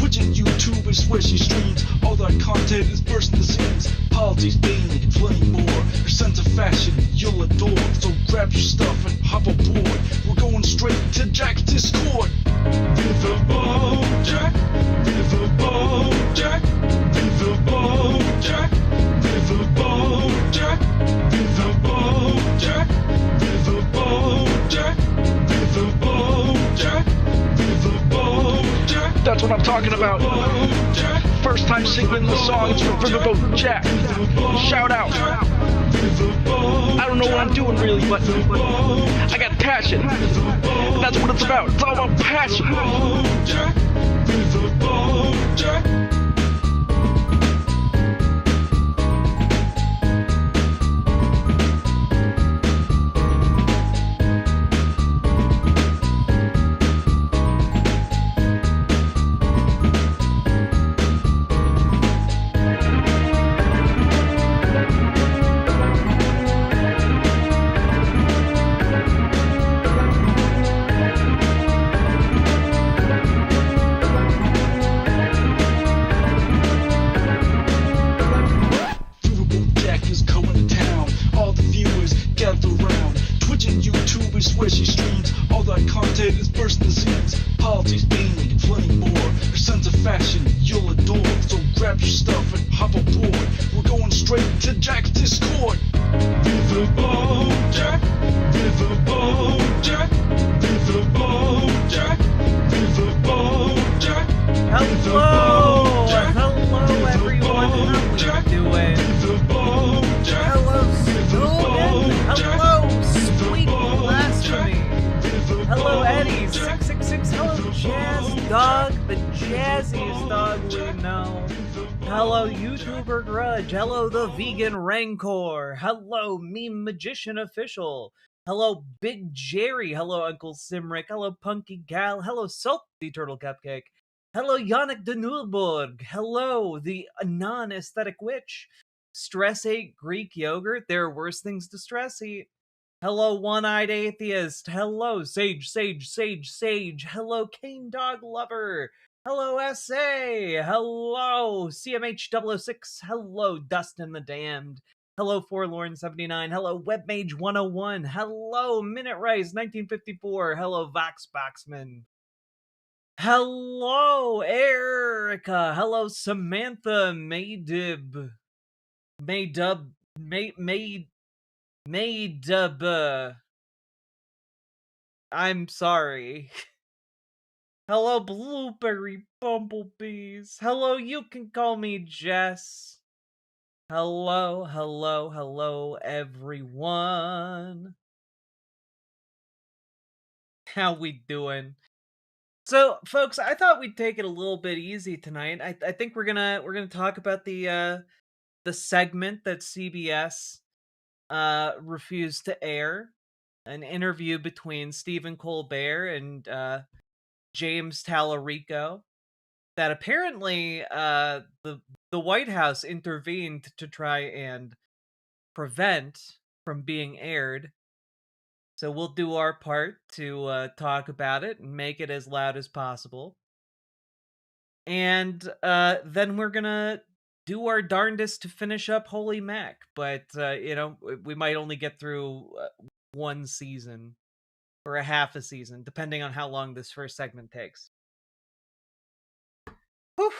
Twitch and YouTube is where she streams. All that content is bursting the seams. Politics, gaming, and plenty more. Her sense of fashion you'll adore. So grab your stuff and hop aboard. We're going straight to Jack's Discord. Riverboat Jack, Riverboat Jack, Riverboat Jack, Riverboat Jack, Riverboat Jack, Riverboat Jack, Riverboat Jack, Riverboat Jack. That's what I'm talking about. First time singing the songs for Riverboat Jack. Shout out. I don't know what I'm doing really, but I got passion. And that's what it's about. It's all about passion. Where she streams, all that content is bursting the seams. Politics, gaming, and plenty more. Her sense of fashion you'll adore. So grab your stuff and hop aboard. We're going straight to Jack's Discord. Riverboat Jack, Riverboat Jack, Riverboat Jack, Riverboat Jack. Hello, hello everyone. How we doing? Hello, Snowden. Hello, Sweet Blasphemy. Hello, Eddie. 666. Hello, Jazz Dog, the jazziest dog we know. Hello, YouTuber Grudge. Hello, the Vegan Rancor. Hello, Meme Magician Official. Hello, Big Jerry. Hello, Uncle Simric. Hello, Punky Gal. Hello, Salty Turtle Cupcake. Hello, Yannick de Nulburg. Hello, the non-aesthetic witch. Stress ate Greek yogurt. There are worse things to stress eat. Hello, one-eyed atheist. Hello, Sage. Hello, Cane Dog Lover. Hello, SA. Hello, CMH006. Hello, Dustin the Damned. Hello, Forlorn79. Hello, Webmage101. Hello, Minute Rice 1954. Hello, Vox Boxman. Hello, Erica. Hello, Samantha Maydub. Maydub. I'm sorry. Hello, Blueberry Bumblebees. Hello, you can call me Jess. Hello, everyone. How we doing? So, folks, I thought we'd take it a little bit easy tonight. I think we're gonna talk about the segment that CBS refused to air, an interview between Stephen Colbert and James Tallarico, that apparently the White House intervened to try and prevent from being aired. So we'll do our part to talk about it and make it as loud as possible. And then we're gonna do our darndest to finish up Holy Mac. But, we might only get through one season or a half a season, depending on how long this first segment takes. Whew.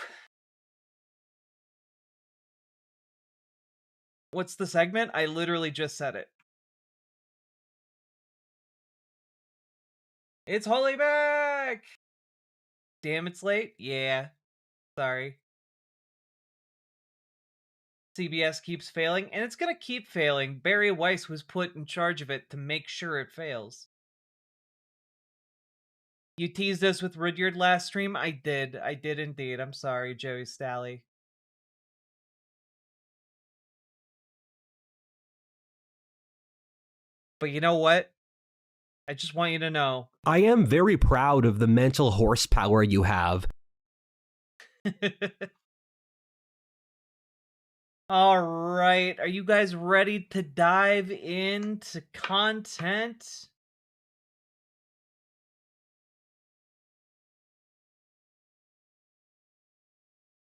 What's the segment? I literally just said it. It's Holy Mac! Damn, it's late? Yeah. Sorry. CBS keeps failing, and it's gonna keep failing. Barry Weiss was put in charge of it to make sure it fails. You teased us with Rudyard last stream? I did indeed. I'm sorry, Joey Stally. But you know what? I just want you to know. I am very proud of the mental horsepower you have. All right. Are you guys ready to dive into content?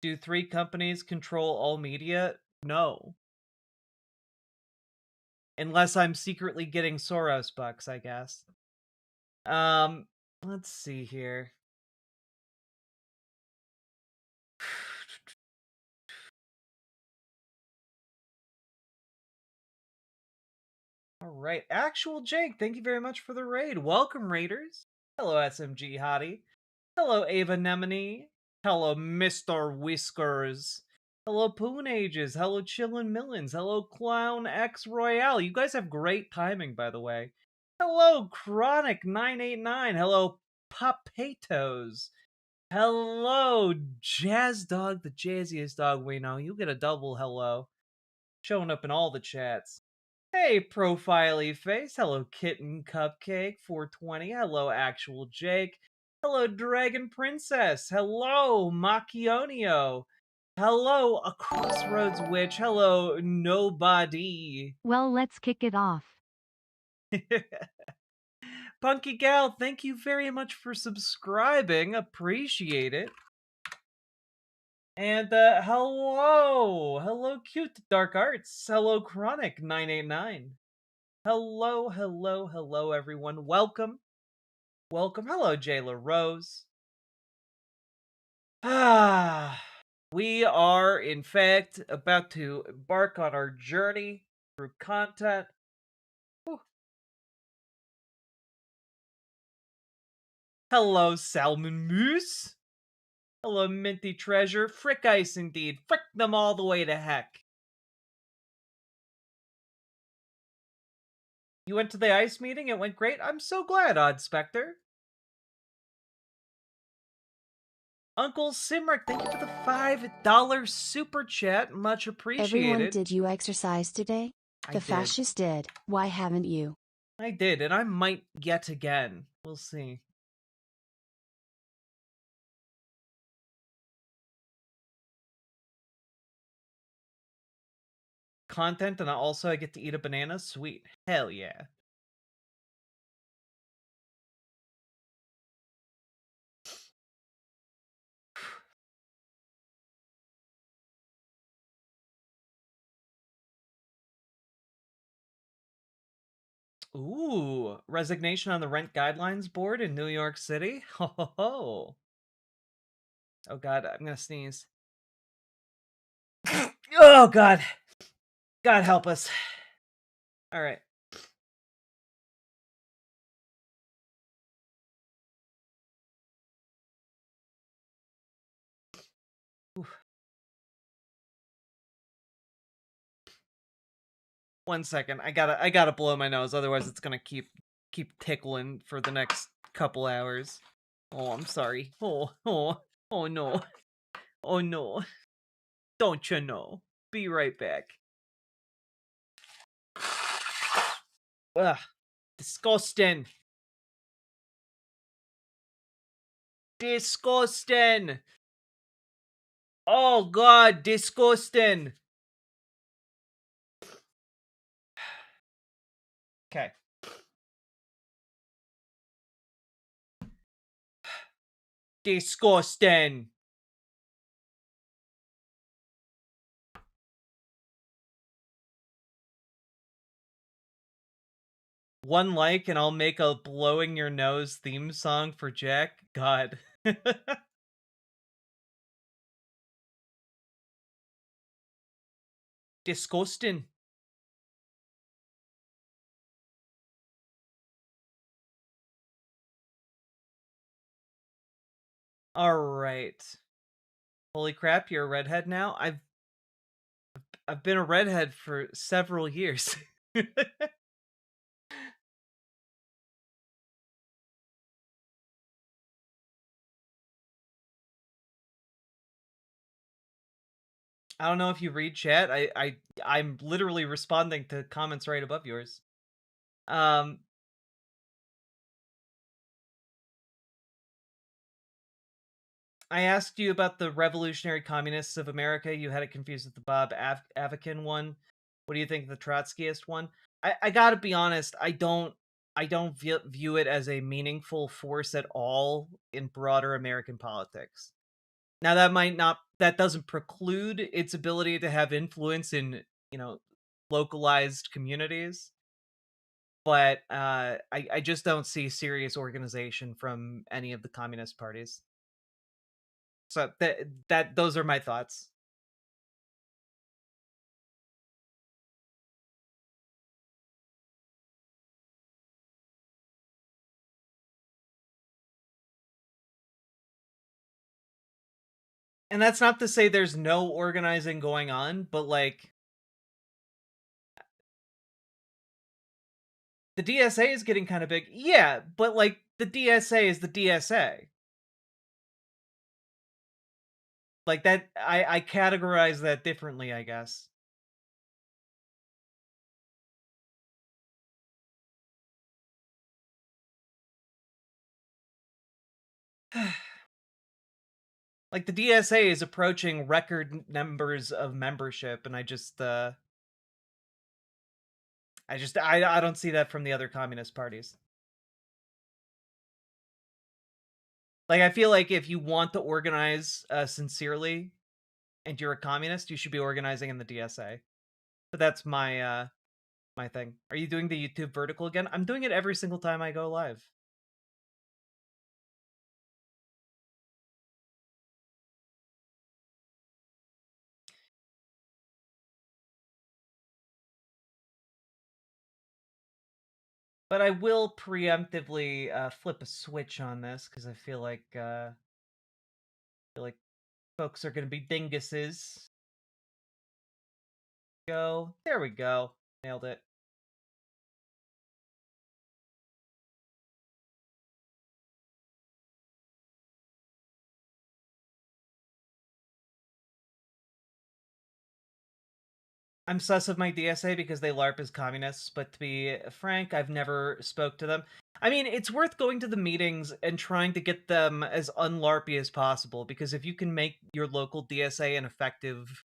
Do 3 companies control all media? No. Unless I'm secretly getting Soros bucks, I guess. Let's see here. All right, Actual Jake, thank you very much for the raid. Welcome, raiders. Hello, SMG Hottie. Hello, Ava Nemone. Hello, Mr. Whiskers. Hello, Poon Ages. Hello, Chillin' Millins. Hello, Clown X Royale. You guys have great timing, by the way. Hello, Chronic989. Hello, Papetos. Hello, Jazz Dog, the jazziest dog we know. You get a double hello. Showing up in all the chats. Hey, Profiley Face. Hello, Kitten Cupcake 420. Hello, Actual Jake. Hello, Dragon Princess. Hello, Macchionio. Hello, A Crossroads Witch. Hello, Nobody. Well, let's kick it off. Punky Gal, thank you very much for subscribing. Appreciate it. And hello, Cute Dark Arts. Hello, Chronic989. Hello, everyone. Welcome. Hello, Jayla Rose. We are, in fact, about to embark on our journey through content. Whew. Hello, Salmon Moose. Hello, Minty Treasure. Frick Ice, indeed. Frick them all the way to heck. You went to the ICE meeting? It went great? I'm so glad, Odd Spectre. Uncle Simric, thank you for the $5 super chat. Much appreciated. Everyone, did you exercise today? The fascists did. Why haven't you? I did, and I might yet again. We'll see. Content, and also I get to eat a banana? Sweet. Hell yeah. Ooh, resignation on the rent guidelines board in New York City? Ho ho ho. Oh god, I'm gonna sneeze. Oh god. God help us. Alright. One second. I gotta blow my nose, otherwise it's gonna keep tickling for the next couple hours. Oh, I'm sorry. Oh no. Oh no. Don't you know? Be right back. Ugh. Disgusting. Disgusting. Oh god, disgusting. Okay. Disgusting. One like and I'll make a blowing your nose theme song for Jack. God. Disgusting. Alright. Holy crap, you're a redhead now? I've been a redhead for several years. I don't know if you read chat. I'm literally responding to comments right above yours. I asked you about the Revolutionary Communists of America. You had it confused with the Bob Avakin one. What do you think of the Trotskyist one? I gotta be honest. I don't view it as a meaningful force at all in broader American politics. Now that might not that doesn't preclude its ability to have influence in, you know, localized communities. But I just don't see serious organization from any of the communist parties. So that those are my thoughts. And that's not to say there's no organizing going on, but like the DSA is getting kind of big. Yeah, but like the DSA is the DSA. Like that I categorize that differently, I guess. Like the DSA is approaching record numbers of membership, and I don't see that from the other communist parties. Like I feel like if you want to organize sincerely and you're a communist, you should be organizing in the DSA. But that's my thing. Are you doing the YouTube vertical again? I'm doing it every single time I go live. But I will preemptively flip a switch on this because I feel like folks are going to be dinguses. Go. There we go. Nailed it. I'm sus of my DSA because they LARP as communists, but to be frank, I've never spoke to them. I mean, it's worth going to the meetings and trying to get them as unlarpy as possible, because if you can make your local DSA an effective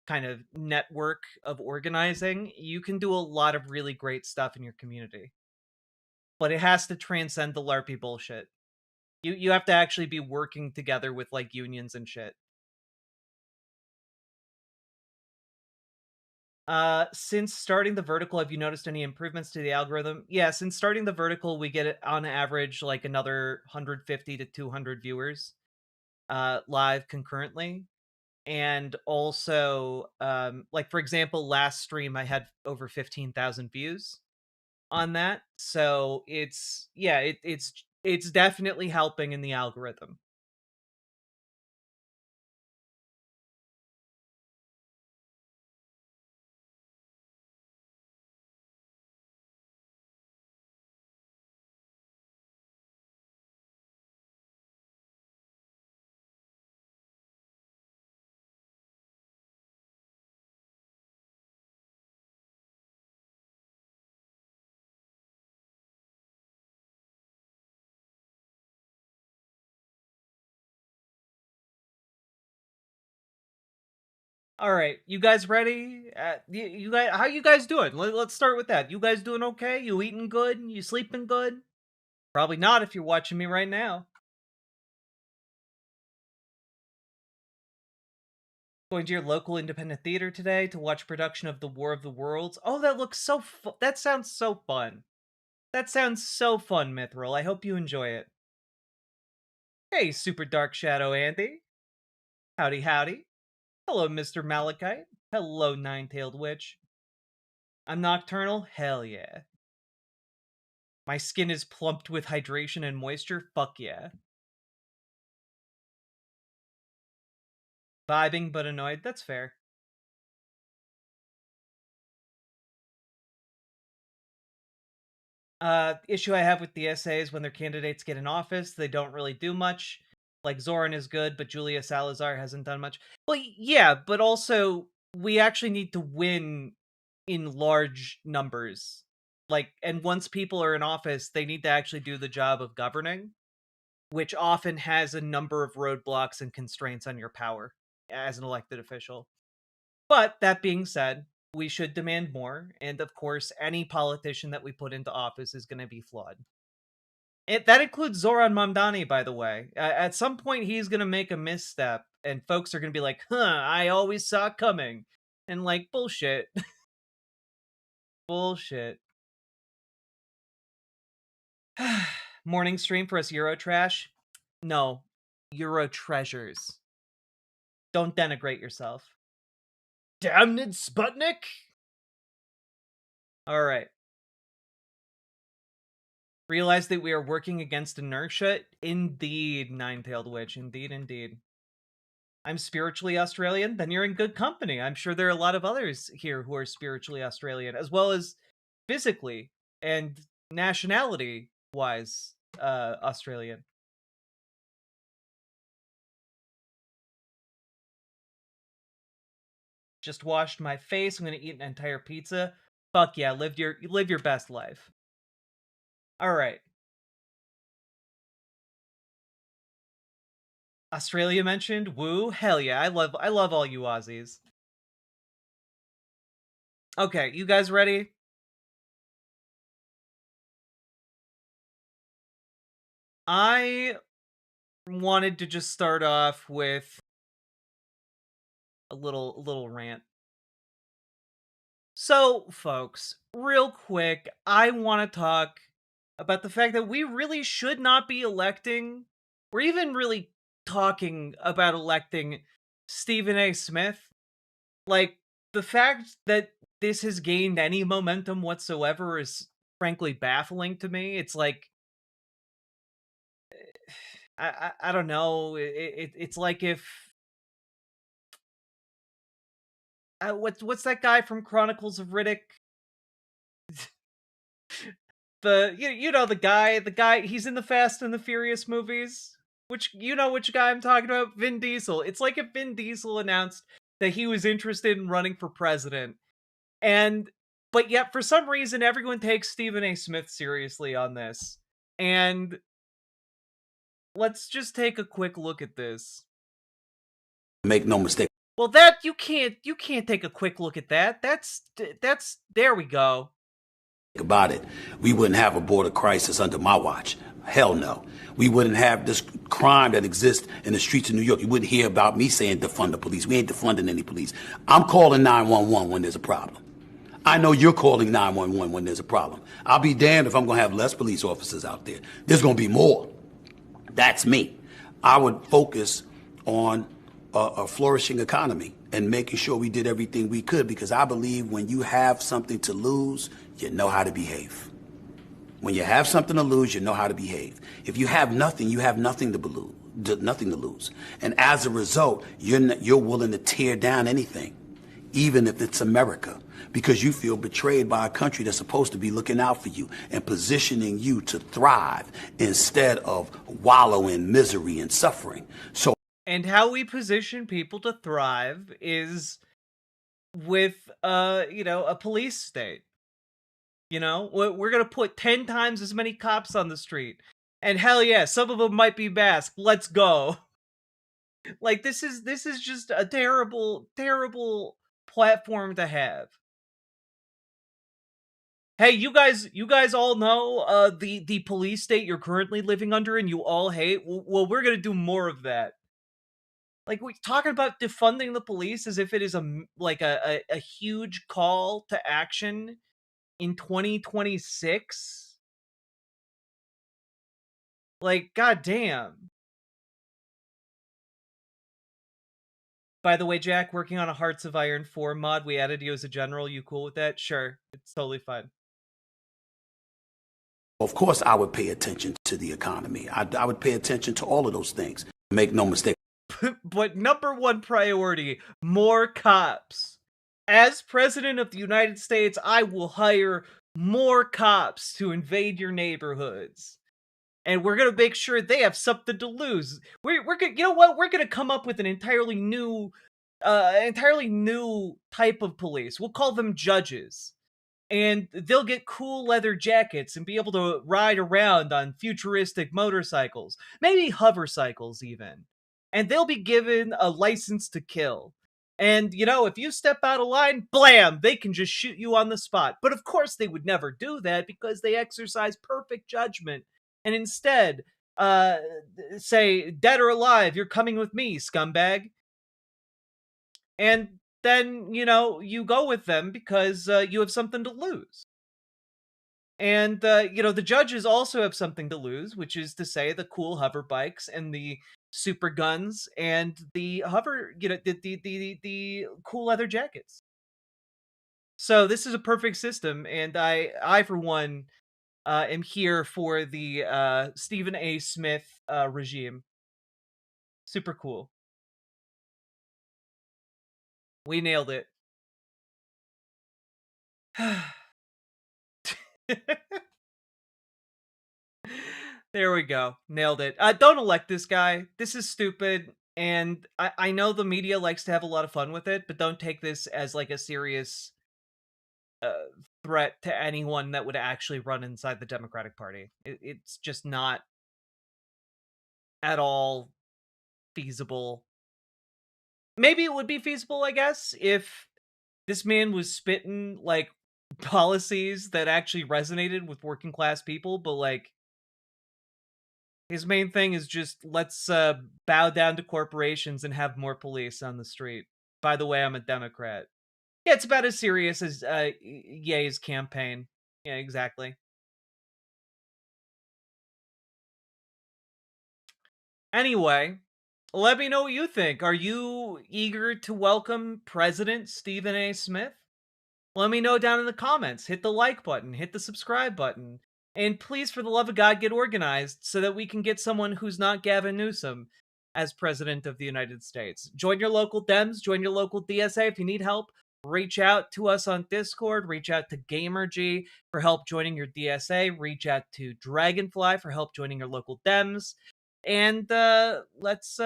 kind of network of organizing, you can do a lot of really great stuff in your community. But it has to transcend the LARPy bullshit. You have to actually be working together with like unions and shit. Since starting the vertical, have you noticed any improvements to the algorithm? Yeah, since starting the vertical, we get it on average like another 150 to 200 viewers live concurrently. And also, like for example, last stream I had over 15,000 views on that. So it's definitely helping in the algorithm. All right, you guys ready? You guys, how you guys doing? Let's start with that. You guys doing okay? You eating good? You sleeping good? Probably not if you're watching me right now. Going to your local independent theater today to watch production of The War of the Worlds. Oh, that looks so that sounds so fun. That sounds so fun, Mithril. I hope you enjoy it. Hey, Super Dark Shadow Andy. Howdy, howdy. Hello, Mr. Malachite. Hello, Nine-Tailed Witch. I'm nocturnal? Hell yeah. My skin is plumped with hydration and moisture? Fuck yeah. Vibing but annoyed? That's fair. Issue I have with the essays when their candidates get in office, they don't really do much. Like Zoran is good, but Julia Salazar hasn't done much. Well, yeah, but also we actually need to win in large numbers. Like, and once people are in office, they need to actually do the job of governing, which often has a number of roadblocks and constraints on your power as an elected official. But that being said, we should demand more, and of course, any politician that we put into office is going to be flawed. That includes Zoran Mamdani, by the way. At some point, he's gonna make a misstep, and folks are gonna be like, "Huh, I always saw it coming," and like, bullshit, bullshit. Morning stream for us Eurotrash? No, Euro treasures. Don't denigrate yourself. Damned Sputnik! Alright. Realize that we are working against inertia? Indeed, Nine-Tailed Witch. Indeed, indeed. I'm spiritually Australian? Then you're in good company. I'm sure there are a lot of others here who are spiritually Australian, as well as physically and nationality-wise Australian. Just washed my face. I'm gonna eat an entire pizza. Fuck yeah, live your best life. All right. Australia mentioned. Woo, hell yeah! I love all you Aussies. Okay, you guys ready? I wanted to just start off with a little rant. So, folks, real quick, I want to talk about the fact that we really should not be electing, or even really talking about electing Stephen A. Smith. Like, the fact that this has gained any momentum whatsoever is frankly baffling to me. It's like, I don't know. It's like if what's that guy from Chronicles of Riddick? You know the guy he's in the Fast and the Furious movies. Which which guy I'm talking about? Vin Diesel. It's like if Vin Diesel announced that he was interested in running for president, but yet for some reason everyone takes Stephen A. Smith seriously on this. And let's just take a quick look at this. Make no mistake. Well, that you can't take a quick look at that. That's there we go. About it, we wouldn't have a border crisis under my watch. Hell no. We wouldn't have this crime that exists in the streets of New York. You wouldn't hear about me saying defund the police. We ain't defunding any police. I'm calling 911 when there's a problem. I know you're calling 911 when there's a problem. I'll be damned if I'm going to have less police officers out there. There's going to be more. That's me. I would focus on a flourishing economy and making sure we did everything we could, because I believe when you have something to lose, you know how to behave. When you have something to lose, you know how to behave. If you have nothing, you have nothing to lose. And as a result, you're willing to tear down anything, even if it's America, because you feel betrayed by a country that's supposed to be looking out for you and positioning you to thrive instead of wallow in misery and suffering. So. And how we position people to thrive is with, a police state. We're going to put 10 times as many cops on the street. And hell yeah, some of them might be masked. Let's go. Like, this is just a terrible, terrible platform to have. Hey, you guys all know the police state you're currently living under and you all hate? Well, we're going to do more of that. Like, we're talking about defunding the police as if it is a huge call to action in 2026. Like, goddamn. By the way, Jack, working on a Hearts of Iron 4 mod. We added you as a general. You cool with that? Sure. It's totally fine. Of course, I would pay attention to the economy. I would pay attention to all of those things. Make no mistake. But number one priority, more cops. As President of the United States, I will hire more cops to invade your neighborhoods. And we're going to make sure they have something to lose. We're going you know what? We're going to come up with an entirely new type of police. We'll call them judges. And they'll get cool leather jackets and be able to ride around on futuristic motorcycles. Maybe hovercycles even. And they'll be given a license to kill. And, if you step out of line, blam, they can just shoot you on the spot. But of course they would never do that because they exercise perfect judgment and instead say, dead or alive, you're coming with me, scumbag. And then, you go with them because you have something to lose. And, the judges also have something to lose, which is to say the cool hover bikes and the super guns and the hover, the cool leather jackets. So this is a perfect system, and I for one, am here for the Stephen A. Smith regime. Super cool. We nailed it. There we go. Nailed it. Don't elect this guy. This is stupid. And I know the media likes to have a lot of fun with it, but don't take this as like a serious uh, threat to anyone that would actually run inside the Democratic Party. It's just not at all feasible. Maybe it would be feasible, I guess, if this man was spitting like policies that actually resonated with working class people, but like his main thing is just let's bow down to corporations and have more police on the street. By the way, I'm a Democrat. Yeah, it's about as serious as Ye's campaign. Yeah, exactly. Anyway, let me know what you think. Are you eager to welcome President Stephen A. Smith? Let me know down in the comments. Hit the like button, hit the subscribe button, and please, for the love of God, get organized so that we can get someone who's not Gavin Newsom as President of the United States. Join your local Dems, join your local DSA if you need help. Reach out to us on Discord, reach out to GamerG for help joining your DSA, reach out to Dragonfly for help joining your local Dems, and let's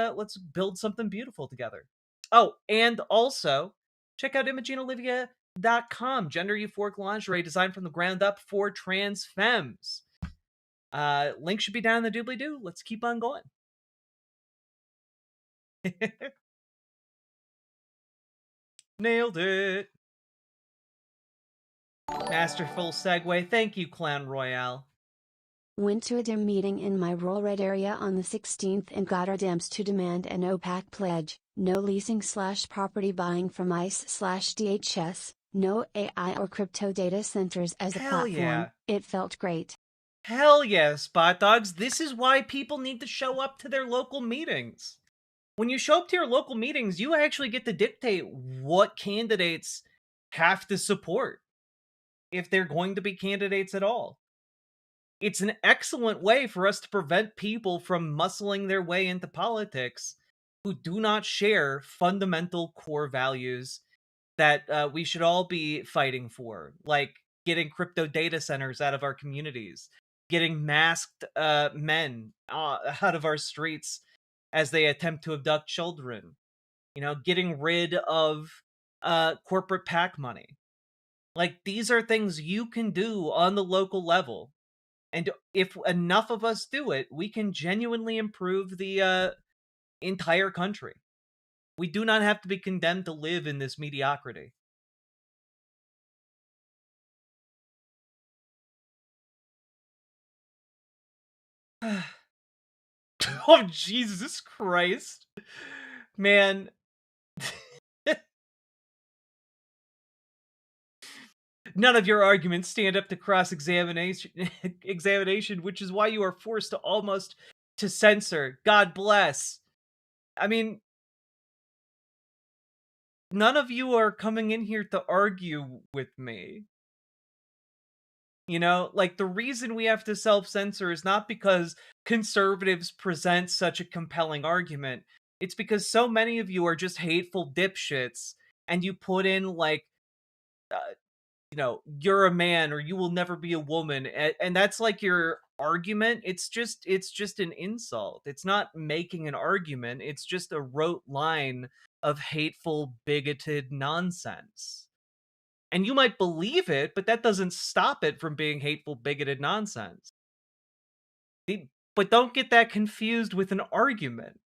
build something beautiful together. Oh, and also check out ImogeneOlivia.com, gender euphoric lingerie designed from the ground up for trans femmes. Link should be down in the doobly-doo. Let's keep on going. Nailed it. Masterful segue. Thank you, Clown Royale. Went to a DEM meeting in my rural red area on the 16th and got our DEMs to demand an OPAC pledge, no leasing/property buying from ICE/DHS, no AI or crypto data centers as a Hell platform. yeah. It felt great. Hell yeah, Spot Dogs. This is why people need to show up to their local meetings. When you show up to your local meetings, you actually get to dictate what candidates have to support, if they're going to be candidates at all. It's an excellent way for us to prevent people from muscling their way into politics who do not share fundamental core values that we should all be fighting for, like getting crypto data centers out of our communities, getting masked men out of our streets as they attempt to abduct children, getting rid of corporate PAC money. Like, these are things you can do on the local level. And if enough of us do it, we can genuinely improve the entire country. We do not have to be condemned to live in this mediocrity. Oh, Jesus Christ. Man. None of your arguments stand up to cross-examination, which is why you are forced to censor. God bless. I mean, none of you are coming in here to argue with me. Like, the reason we have to self-censor is not because conservatives present such a compelling argument. It's because so many of you are just hateful dipshits, and you put in, like, you're a man or you will never be a woman, and that's like your argument. It's just an insult. It's not making an argument. It's just a rote line of hateful, bigoted nonsense. And you might believe it, but that doesn't stop it from being hateful, bigoted nonsense. But don't get that confused with an argument.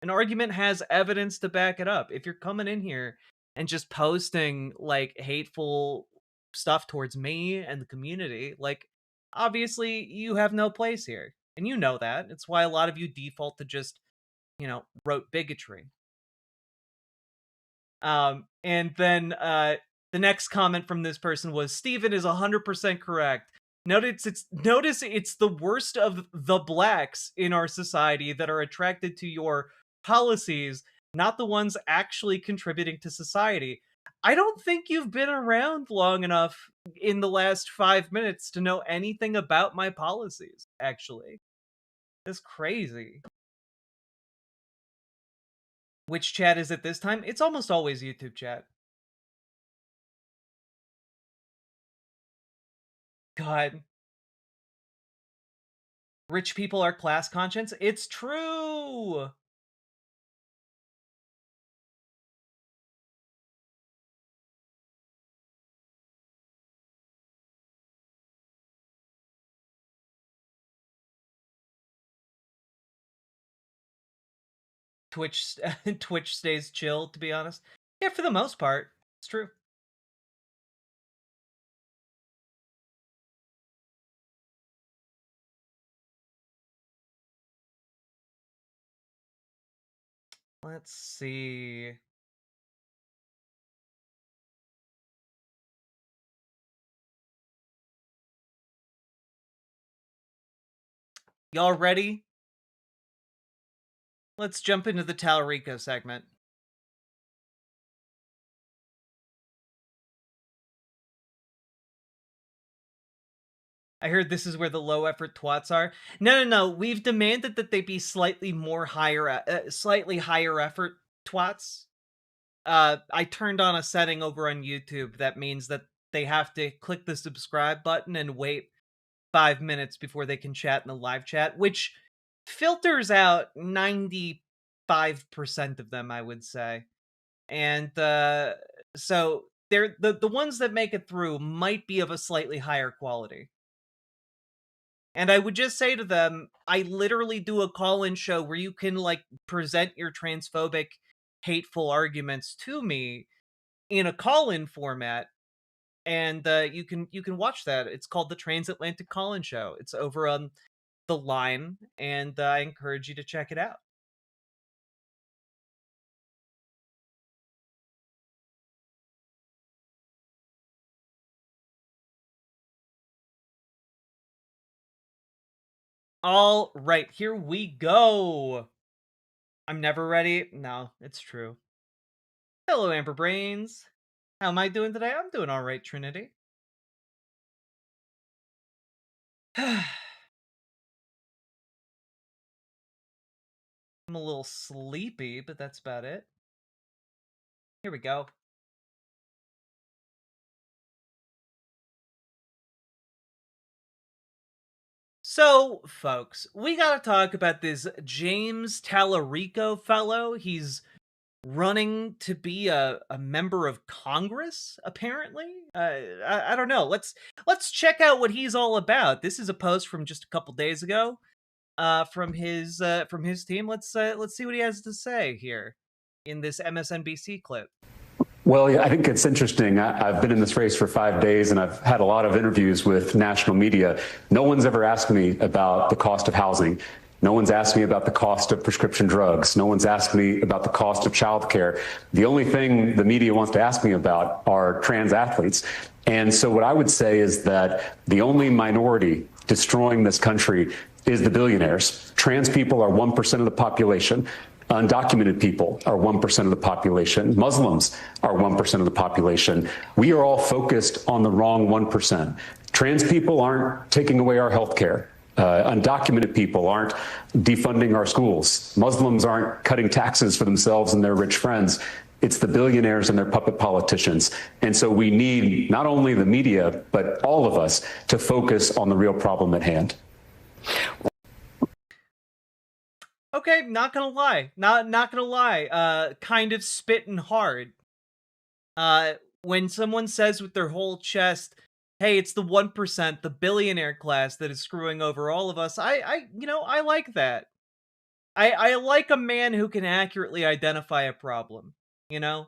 An argument has evidence to back it up. If you're coming in here and just posting like hateful stuff towards me and the community, like, obviously you have no place here. And you know that. It's why a lot of you default to just, rote bigotry. And then the next comment from this person was, Steven is 100% correct. Notice it's the worst of the blacks in our society that are attracted to your policies, not the ones actually contributing to society. I don't think you've been around long enough in the last 5 minutes to know anything about my policies, actually. That's crazy. Which chat is it this time? It's almost always YouTube chat. God. Rich people are class conscious. It's true. Twitch Twitch stays chill, to be honest. Yeah, for the most part. It's true. Let's see. Y'all ready? Let's jump into the Talarico segment. I heard this is where the low effort twats are. No. We've demanded that they be slightly higher effort twats. I turned on a setting over on YouTube that means that they have to click the subscribe button and wait 5 minutes before they can chat in the live chat, which filters out 95% of them, I would say. And so they're the ones that make it through might be of a slightly higher quality. And I would just say to them, I literally do a call-in show where you can present your transphobic, hateful arguments to me in a call-in format, and you can watch that. It's called the Transatlantic Call-In Show. It's over on the Line, and I encourage you to check it out. All right, here we go. I'm never ready. No, it's true. Hello, Amber Brains. How am I doing today? I'm doing all right, Trinity. I'm a little sleepy, but that's about it. Here we go. So, folks, we gotta talk about this James Talarico fellow. He's running to be a member of Congress, apparently. I don't know. Let's check out what he's all about. This is a post from just a couple days ago, from his team. Let's see what he has to say here in this MSNBC clip. Well, yeah, I think it's interesting. I've been in this race for 5 days, and I've had a lot of interviews with national media. No one's ever asked me about the cost of housing. No one's asked me about the cost of prescription drugs. No one's asked me about the cost of childcare. The only thing the media wants to ask me about are trans athletes. And so what I would say is that the only minority destroying this country is the billionaires. Trans people are 1% of the population. Undocumented people are 1% of the population. Muslims are 1% of the population. We are all focused on the wrong 1%. Trans people aren't taking away our health care. Undocumented people aren't defunding our schools. Muslims aren't cutting taxes for themselves and their rich friends. It's the billionaires and their puppet politicians. And so we need not only the media, but all of us to focus on the real problem at hand. Okay, not gonna lie. Not gonna lie. Kind of spitting hard. When someone says with their whole chest, hey, it's the 1%, the billionaire class that is screwing over all of us, I like that. I like a man who can accurately identify a problem, you know?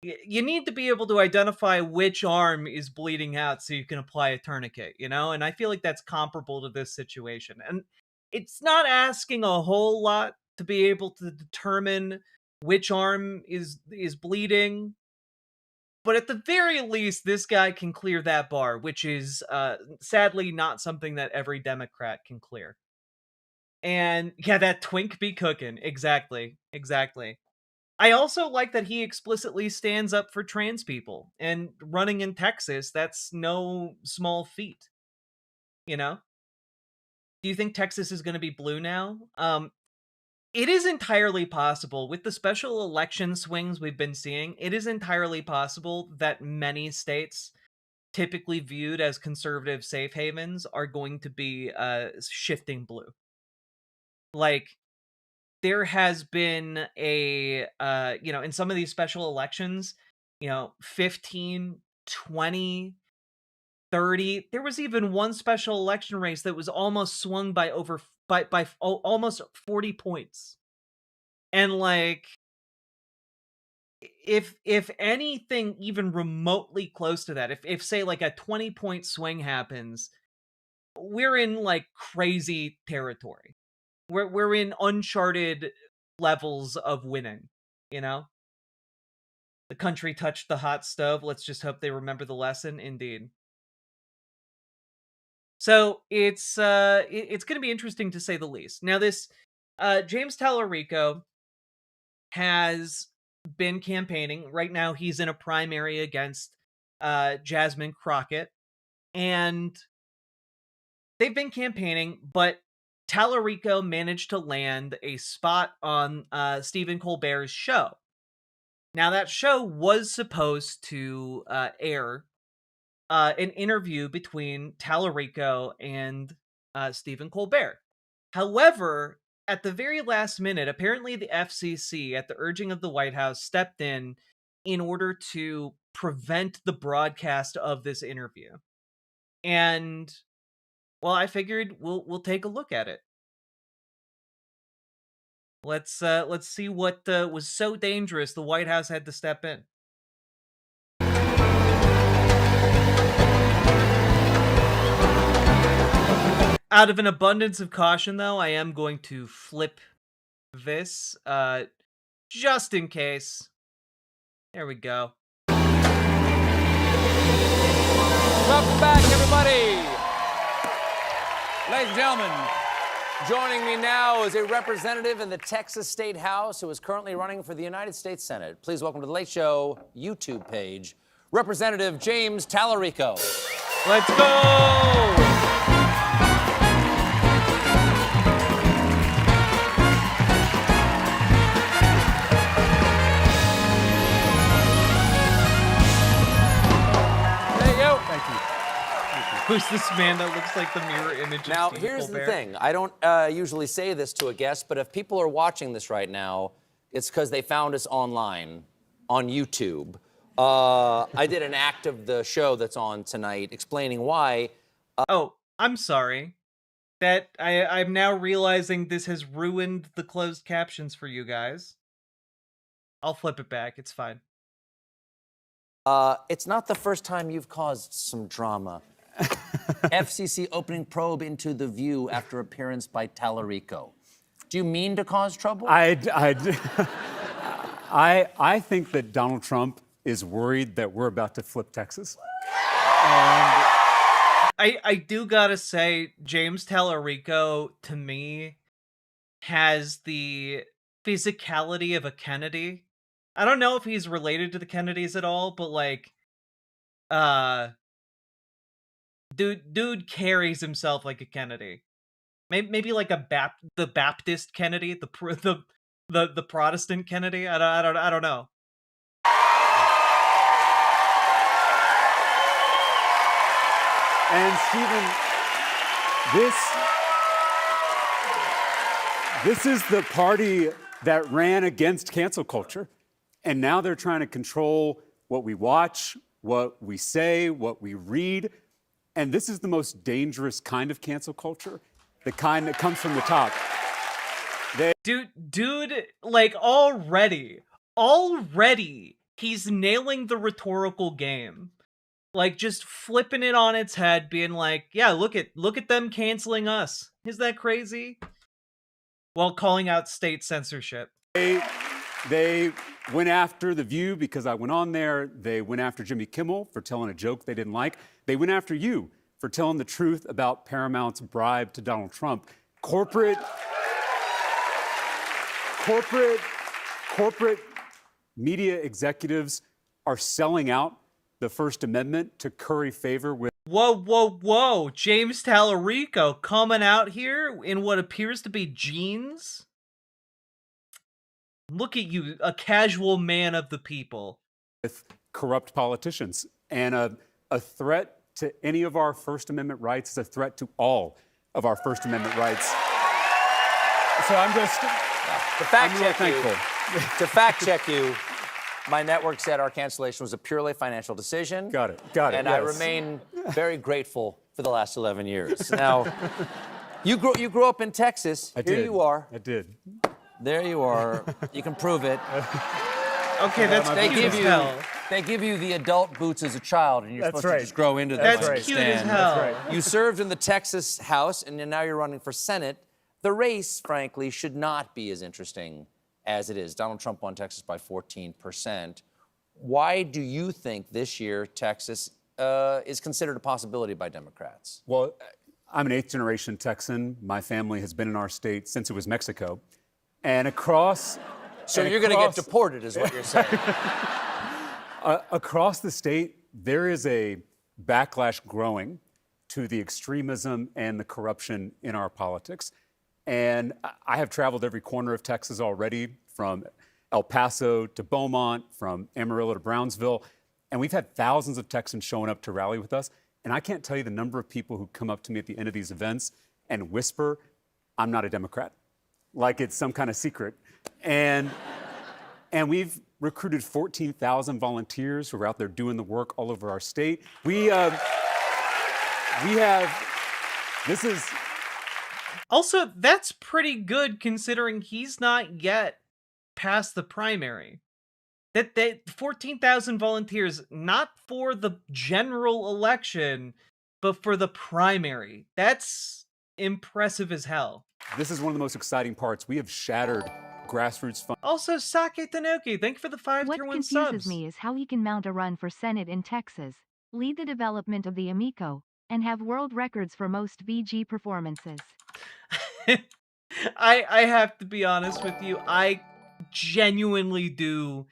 you need to be able to identify which arm is bleeding out so you can apply a tourniquet, you know? And I feel like that's comparable to this situation. And it's not asking a whole lot to be able to determine which arm is bleeding, but at the very least this guy can clear that bar, which is sadly not something that every Democrat can clear. And yeah, that twink be cooking. Exactly. I also like that he explicitly stands up for trans people, and running in Texas, that's no small feat, you know? Do you think Texas is going to be blue now? It is entirely possible with the special election swings we've been seeing. It is entirely possible that many states typically viewed as conservative safe havens are going to be shifting blue. Like, there has been a in some of these special elections, 15, 20, 30. There was even one special election race that was almost swung by almost 40 points. And like, if anything even remotely close to that, if say like a 20-point swing happens, we're in like crazy territory. We're in uncharted levels of winning, you know? The country touched the hot stove. Let's just hope they remember the lesson. Indeed. So it's going to be interesting to say the least. Now this James Tallarico has been campaigning. Right now he's in a primary against Jasmine Crockett, and they've been campaigning, but Tallarico managed to land a spot on Stephen Colbert's show. Now, that show was supposed to air an interview between Tallarico and Stephen Colbert. However, at the very last minute, apparently the FCC, at the urging of the White House, stepped in order to prevent the broadcast of this interview. And, well, I figured we'll take a look at it. Let's see what was so dangerous the White House had to step in. Out of an abundance of caution, though, I am going to flip this, just in case. There we go. Welcome back, everybody. Ladies and gentlemen, joining me now is a representative in the Texas State House who is currently running for the United States Senate. Please welcome to the Late Show YouTube page, Representative James Tallarico. Let's go! Who's this man that looks like the mirror image Now, of Steve here's Colbert? the thing. I don't usually say this to a guest, but if people are watching this right now, it's because they found us online on YouTube. I did an act of the show that's on tonight explaining why. Oh, I'm sorry. That I'm now realizing this has ruined the closed captions for you guys. I'll flip it back. It's fine. It's not the first time you've caused some drama. FCC opening probe into The View after appearance by Tallarico. Do you mean to cause trouble? I think that Donald Trump is worried that we're about to flip Texas. And I do gotta say, James Tallarico, to me, has the physicality of a Kennedy. I don't know if he's related to the Kennedys at all, but like, dude carries himself like a Kennedy. Maybe like the Baptist Kennedy, the Protestant Kennedy. I don't know. And Stephen, this is the party that ran against cancel culture, and now they're trying to control what we watch, what we say, what we read. And this is the most dangerous kind of cancel culture, the kind that comes from the top. Dude, like already he's nailing the rhetorical game. Like, just flipping it on its head, being like, yeah, look at them canceling us. Is that crazy? While calling out state censorship. They went after The View because I went on there. They went after Jimmy Kimmel for telling a joke they didn't like. They went after you for telling the truth about Paramount's bribe to Donald Trump. Corporate media executives are selling out the First Amendment to curry favor with. Whoa. James Tallarico coming out here in what appears to be jeans. Look at you, a casual man of the people. With corrupt politicians. And a threat to any of our First Amendment rights is a threat to all of our First Amendment rights. So I'm just, I'm real thankful. To fact check you, my network said our cancellation was a purely financial decision. Got it. And I remain very grateful for the last 11 years. Now, you grew up in Texas. Here you are. I did. There you are. You can prove it. Okay, that's cute as hell. They give you the adult boots as a child, and you're supposed to just grow into them. That's cute as hell. That's right. You served in the Texas House, and now you're running for Senate. The race, frankly, should not be as interesting as it is. Donald Trump won Texas by 14%. Why do you think this year Texas is considered a possibility by Democrats? Well, I'm an eighth-generation Texan. My family has been in our state since it was Mexico. And across... So you're going to get deported, is what you're saying. Across the state, there is a backlash growing to the extremism and the corruption in our politics. And I have traveled every corner of Texas already, from El Paso to Beaumont, from Amarillo to Brownsville. And we've had thousands of Texans showing up to rally with us. And I can't tell you the number of people who come up to me at the end of these events and whisper, "I'm not a Democrat," like it's some kind of secret. And we've recruited 14,000 volunteers who are out there doing the work all over our state. Also, that's pretty good considering he's not yet past the primary. That 14,000 volunteers, not for the general election, but for the primary. That's impressive as hell. This is one of the most exciting parts. We have shattered grassroots fund. Also, Sake Tanuki, thank you for the 5 tier 1 subs. What confuses me is how he can mount a run for Senate in Texas, lead the development of the Amico, and have world records for most VG performances. I have to be honest with you. I genuinely do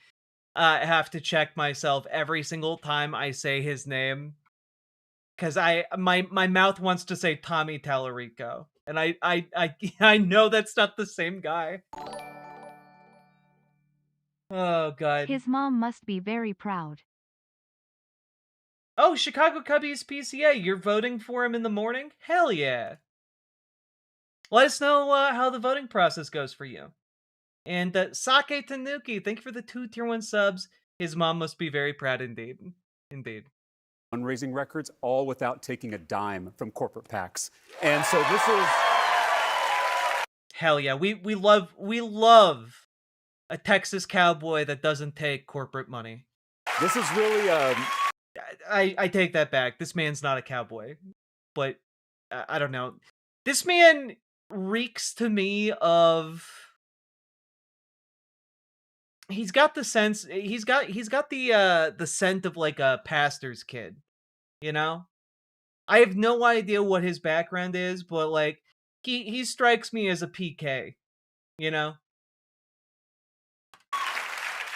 have to check myself every single time I say his name, because my mouth wants to say Tommy Tallarico, and I know that's not the same guy. Oh God. His mom must be very proud. Oh, Chicago Cubbies PCA, you're voting for him in the morning? Hell yeah. Let us know how the voting process goes for you. And Sake Tanuki, thank you for the 2 tier 1 subs. His mom must be very proud indeed. Indeed. Fundraising records, all without taking a dime from corporate PACs. And so this is... Hell yeah, we love a Texas cowboy that doesn't take corporate money. This is really... I take that back. This man's not a cowboy. But, I don't know. This man reeks to me of... He's got the sense... He's got the scent of like a pastor's kid. You know? I have no idea what his background is, but like, he strikes me as a PK. You know?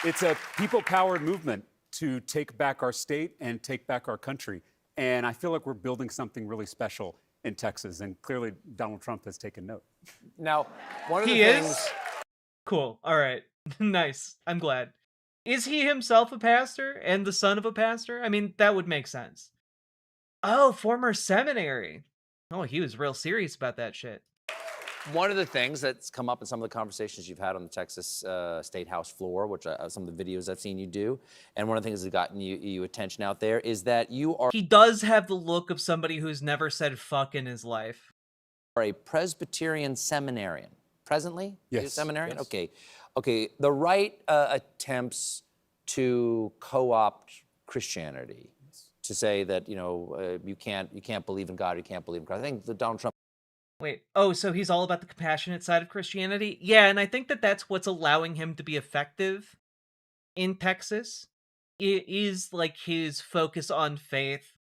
It's a people-powered movement to take back our state and take back our country. And I feel like we're building something really special in Texas, and clearly Donald Trump has taken note. Now, one of the things... Cool. All right. Nice. I'm glad. Is he himself a pastor and the son of a pastor? I mean, that would make sense. Oh, former seminary. Oh, he was real serious about that shit. One of the things that's come up in some of the conversations you've had on the Texas State House floor, which some of the videos I've seen you do, and one of the things that's gotten you attention out there is that you are... He does have the look of somebody who's never said fuck in his life. A Presbyterian seminarian. Presently? Yes. You're a seminarian? Yes. Okay. Okay. The right attempts to co-opt Christianity, to say that you can't believe in God, you can't believe in Christ. I think that Donald Trump. Wait, oh, so he's all about the compassionate side of Christianity? Yeah, and I think that that's what's allowing him to be effective in Texas. It is like his focus on faith,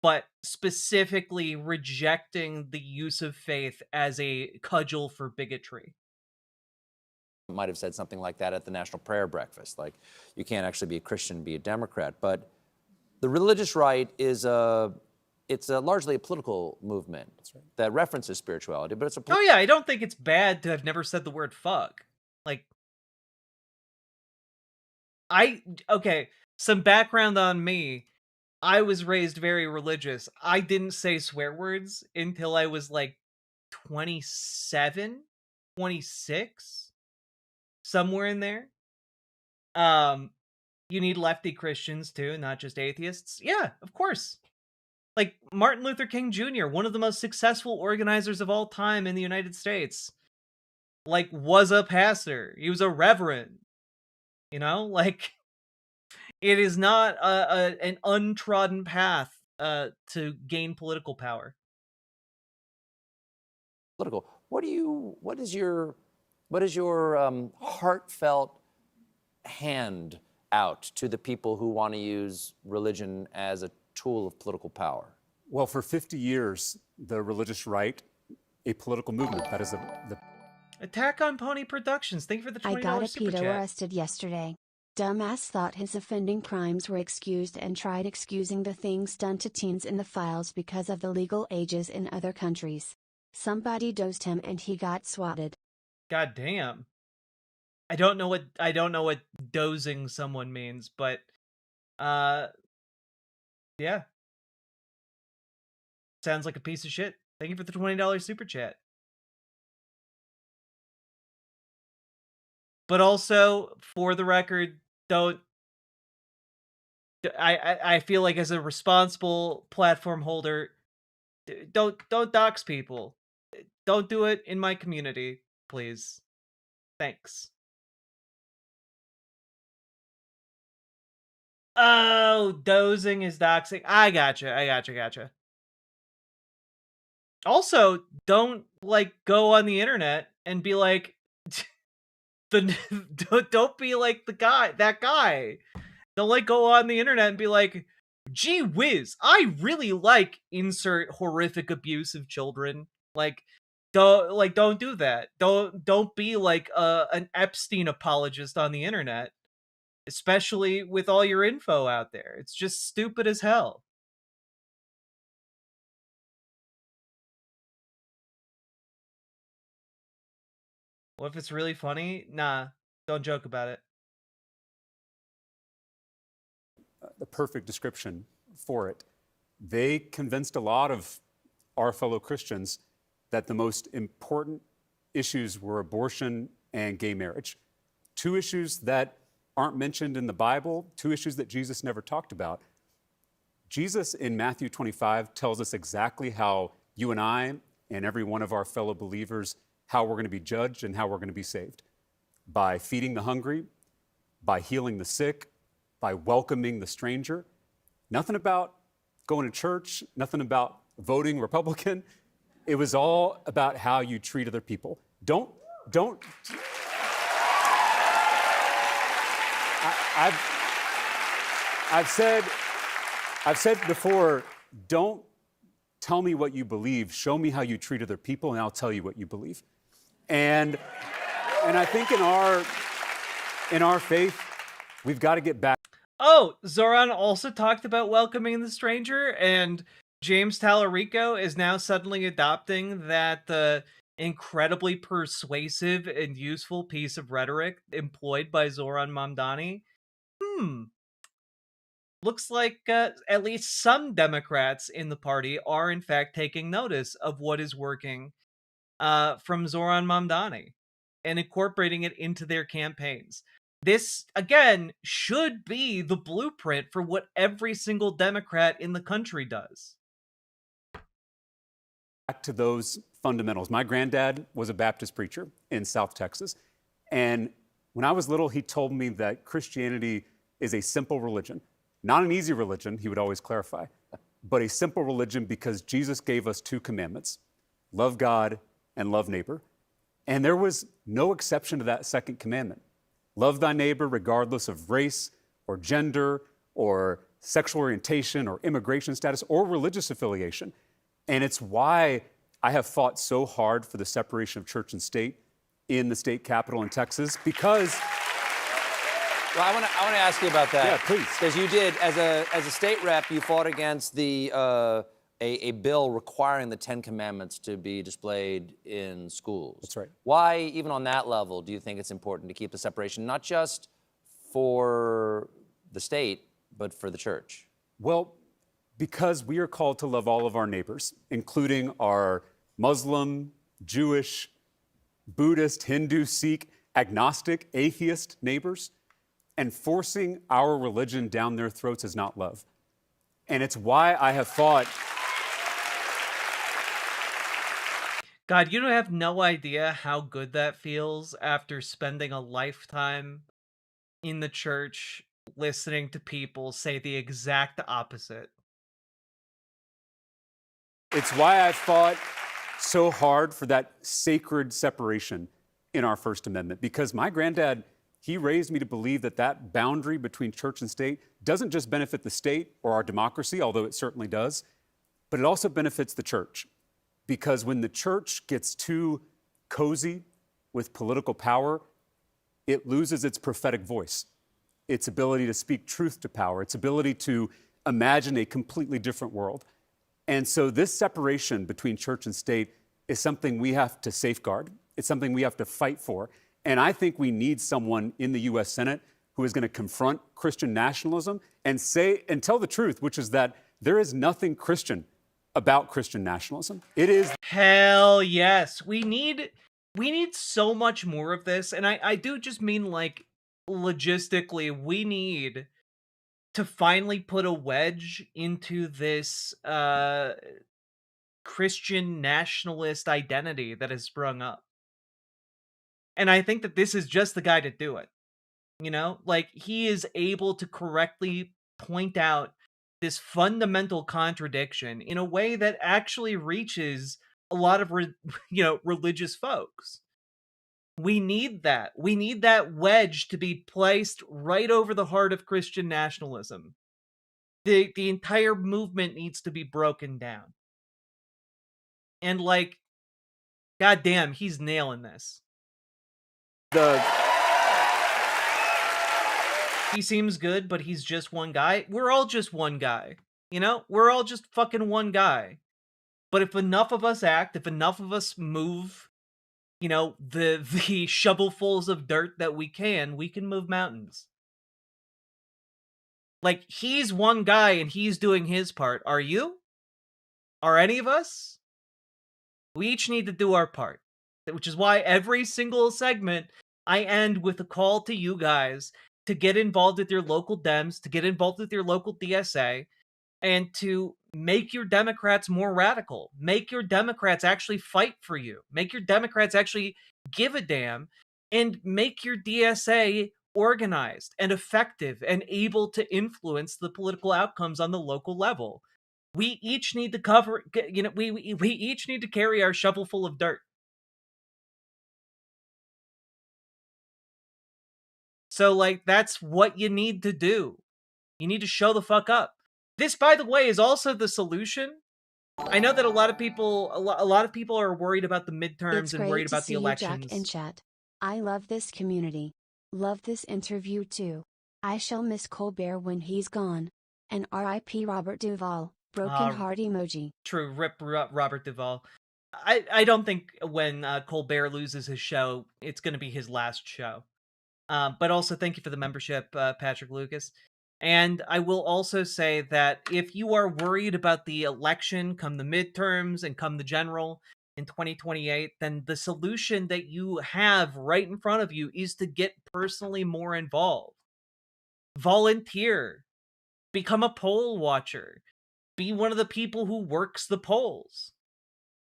but specifically rejecting the use of faith as a cudgel for bigotry. Might have said something like that at the National Prayer Breakfast, like you can't actually be a Christian and be a Democrat. But the religious right is largely a political movement that references spirituality, but it's a Oh yeah, I don't think it's bad to have never said the word fuck. Like, okay, some background on me. I was raised very religious. I didn't say swear words until I was like 27, 26, somewhere in there. You need lefty Christians too, not just atheists. Yeah, of course. Like Martin Luther King Jr., one of the most successful organizers of all time in the United States, like was a pastor. He was a reverend. Like it is not an untrodden path to gain political power. political. What is your heartfelt hand out to the people who want to use religion as a tool of political power? Well, for 50 years, the religious right, a political movement, that is the Attack on Pony Productions. Thank you for the $20 I got a super pedo chat. arrested yesterday. Dumbass thought his offending crimes were excused and tried excusing the things done to teens in the files because of the legal ages in other countries. Somebody dosed him and he got swatted. God damn. I don't know what dozing someone means, but yeah. Sounds like a piece of shit. Thank you for the $20 super chat. But also, for the record, I feel like as a responsible platform holder, don't dox people. Don't do it in my community, please. Thanks. Oh, dozing is doxing. I gotcha. Also, don't go on the internet and be like don't be like that guy. Don't go on the internet and be like, gee whiz, I really like insert horrific abuse of children. Don't do that. Don't be like an Epstein apologist on the internet, especially with all your info out there. It's just stupid as hell. What if it's really funny? Nah, don't joke about it. the perfect description for it. They convinced a lot of our fellow Christians that the most important issues were abortion and gay marriage. Two issues that aren't mentioned in the Bible, two issues that Jesus never talked about. Jesus in Matthew 25 tells us exactly how you and I and every one of our fellow believers, how we're going to be judged and how we're going to be saved. By feeding the hungry, by healing the sick, by welcoming the stranger. Nothing about going to church, nothing about voting Republican. It was all about how you treat other people. Don't. I've said before, don't tell me what you believe. Show me how you treat other people, and I'll tell you what you believe. And I think in our faith, we've got to get back. Oh, Zoran also talked about welcoming the stranger, and James Tallarico is now suddenly adopting that incredibly persuasive and useful piece of rhetoric employed by Zoran Mamdani. Looks like at least some Democrats in the party are in fact taking notice of what is working from Zoran Mamdani and incorporating it into their campaigns. This, again, should be the blueprint for what every single Democrat in the country does. Back to those fundamentals. My granddad was a Baptist preacher in South Texas. And when I was little, he told me that Christianity is a simple religion. Not an easy religion, he would always clarify, but a simple religion because Jesus gave us 2 commandments: love God and love neighbor. And there was no exception to that second commandment. Love thy neighbor regardless of race or gender or sexual orientation or immigration status or religious affiliation. And it's why I have fought so hard for the separation of church and state in the state capitol in Texas, because... Well, I want to ask you about that. Yeah, please. Because you did, as a state rep, you fought against the a bill requiring the 10 Commandments to be displayed in schools. That's right. Why, even on that level, do you think it's important to keep the separation, not just for the state, but for the church? Well, because we are called to love all of our neighbors, including our Muslim, Jewish, Buddhist, Hindu, Sikh, agnostic, atheist neighbors, and forcing our religion down their throats is not love. And it's why I have fought. God, you don't have no idea how good that feels after spending a lifetime in the church listening to people say the exact opposite. It's why I fought so hard for that sacred separation in our First Amendment, because my granddad, he raised me to believe that that boundary between church and state doesn't just benefit the state or our democracy, although it certainly does, but it also benefits the church. Because when the church gets too cozy with political power, it loses its prophetic voice, its ability to speak truth to power, its ability to imagine a completely different world. And so this separation between church and state is something we have to safeguard. It's something we have to fight for. And I think we need someone in the U.S. Senate who is going to confront Christian nationalism and say and tell the truth, which is that there is nothing Christian about Christian nationalism. It is. Hell yes. We need so much more of this. And I do just mean, like, logistically, we need to finally put a wedge into this Christian nationalist identity that has sprung up. And I think that this is just the guy to do it. You know, like, he is able to correctly point out this fundamental contradiction in a way that actually reaches a lot of, religious folks. We need that. We need that wedge to be placed right over the heart of Christian nationalism. The entire movement needs to be broken down. And, like, goddamn, he's nailing this. He seems good, but he's just one guy. We're all just one guy. You know? We're all just fucking one guy. But if enough of us act, if enough of us move, the shovelfuls of dirt that we can move mountains. Like, he's one guy and he's doing his part. Are you? Are any of us? We each need to do our part. Which is why every single segment I end with a call to you guys to get involved with your local Dems, to get involved with your local DSA, and to make your Democrats more radical. Make your Democrats actually fight for you. Make your Democrats actually give a damn, and make your DSA organized and effective and able to influence the political outcomes on the local level. We each need to we each need to carry our shovel full of dirt. So, like, that's what you need to do. You need to show the fuck up. This, by the way, is also the solution. I know that a lot of people are worried about the midterms and worried about the elections. Jack in chat. I love this community. Love this interview too. I shall miss Colbert when he's gone. And R.I.P. Robert Duvall. Broken heart emoji. True, rip Robert Duvall. I don't think when Colbert loses his show, it's going to be his last show. But also, thank you for the membership, Patrick Lucas. And I will also say that if you are worried about the election come the midterms and come the general in 2028, then the solution that you have right in front of you is to get personally more involved. Volunteer. Become a poll watcher. Be one of the people who works the polls.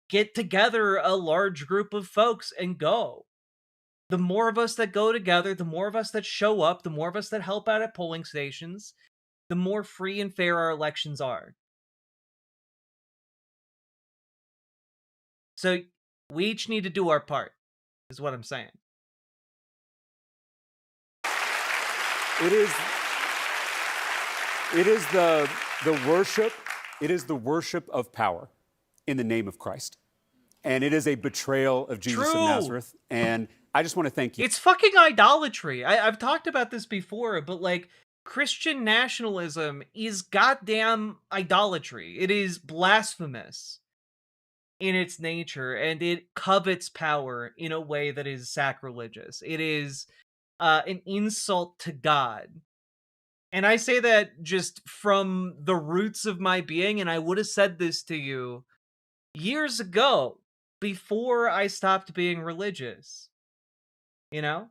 Get together a large group of folks and go. The more of us that go together, the more of us that show up, the more of us that help out at polling stations, the more free and fair our elections are. So we each need to do our part, is what I'm saying. It is the worship. It is the worship of power in the name of Christ, and it is a betrayal of Jesus of Nazareth. And I just want to thank you. It's fucking idolatry. I've talked about this before, but like Christian nationalism is goddamn idolatry. It is blasphemous in its nature, and it covets power in a way that is sacrilegious. It is an insult to God. And I say that just from the roots of my being, and I would have said this to you years ago, before I stopped being religious. You know?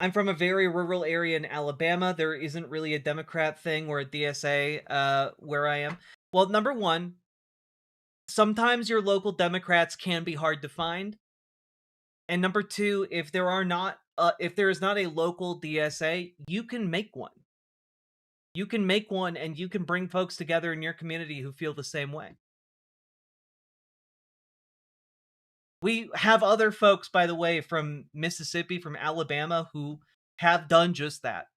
I'm from a very rural area in Alabama. There isn't really a Democrat thing or a DSA where I am. Well, number one, sometimes your local Democrats can be hard to find. And number two, if there is not a local DSA, you can make one. You can make one, and you can bring folks together in your community who feel the same way. We have other folks, by the way, from Mississippi, from Alabama, who have done just that.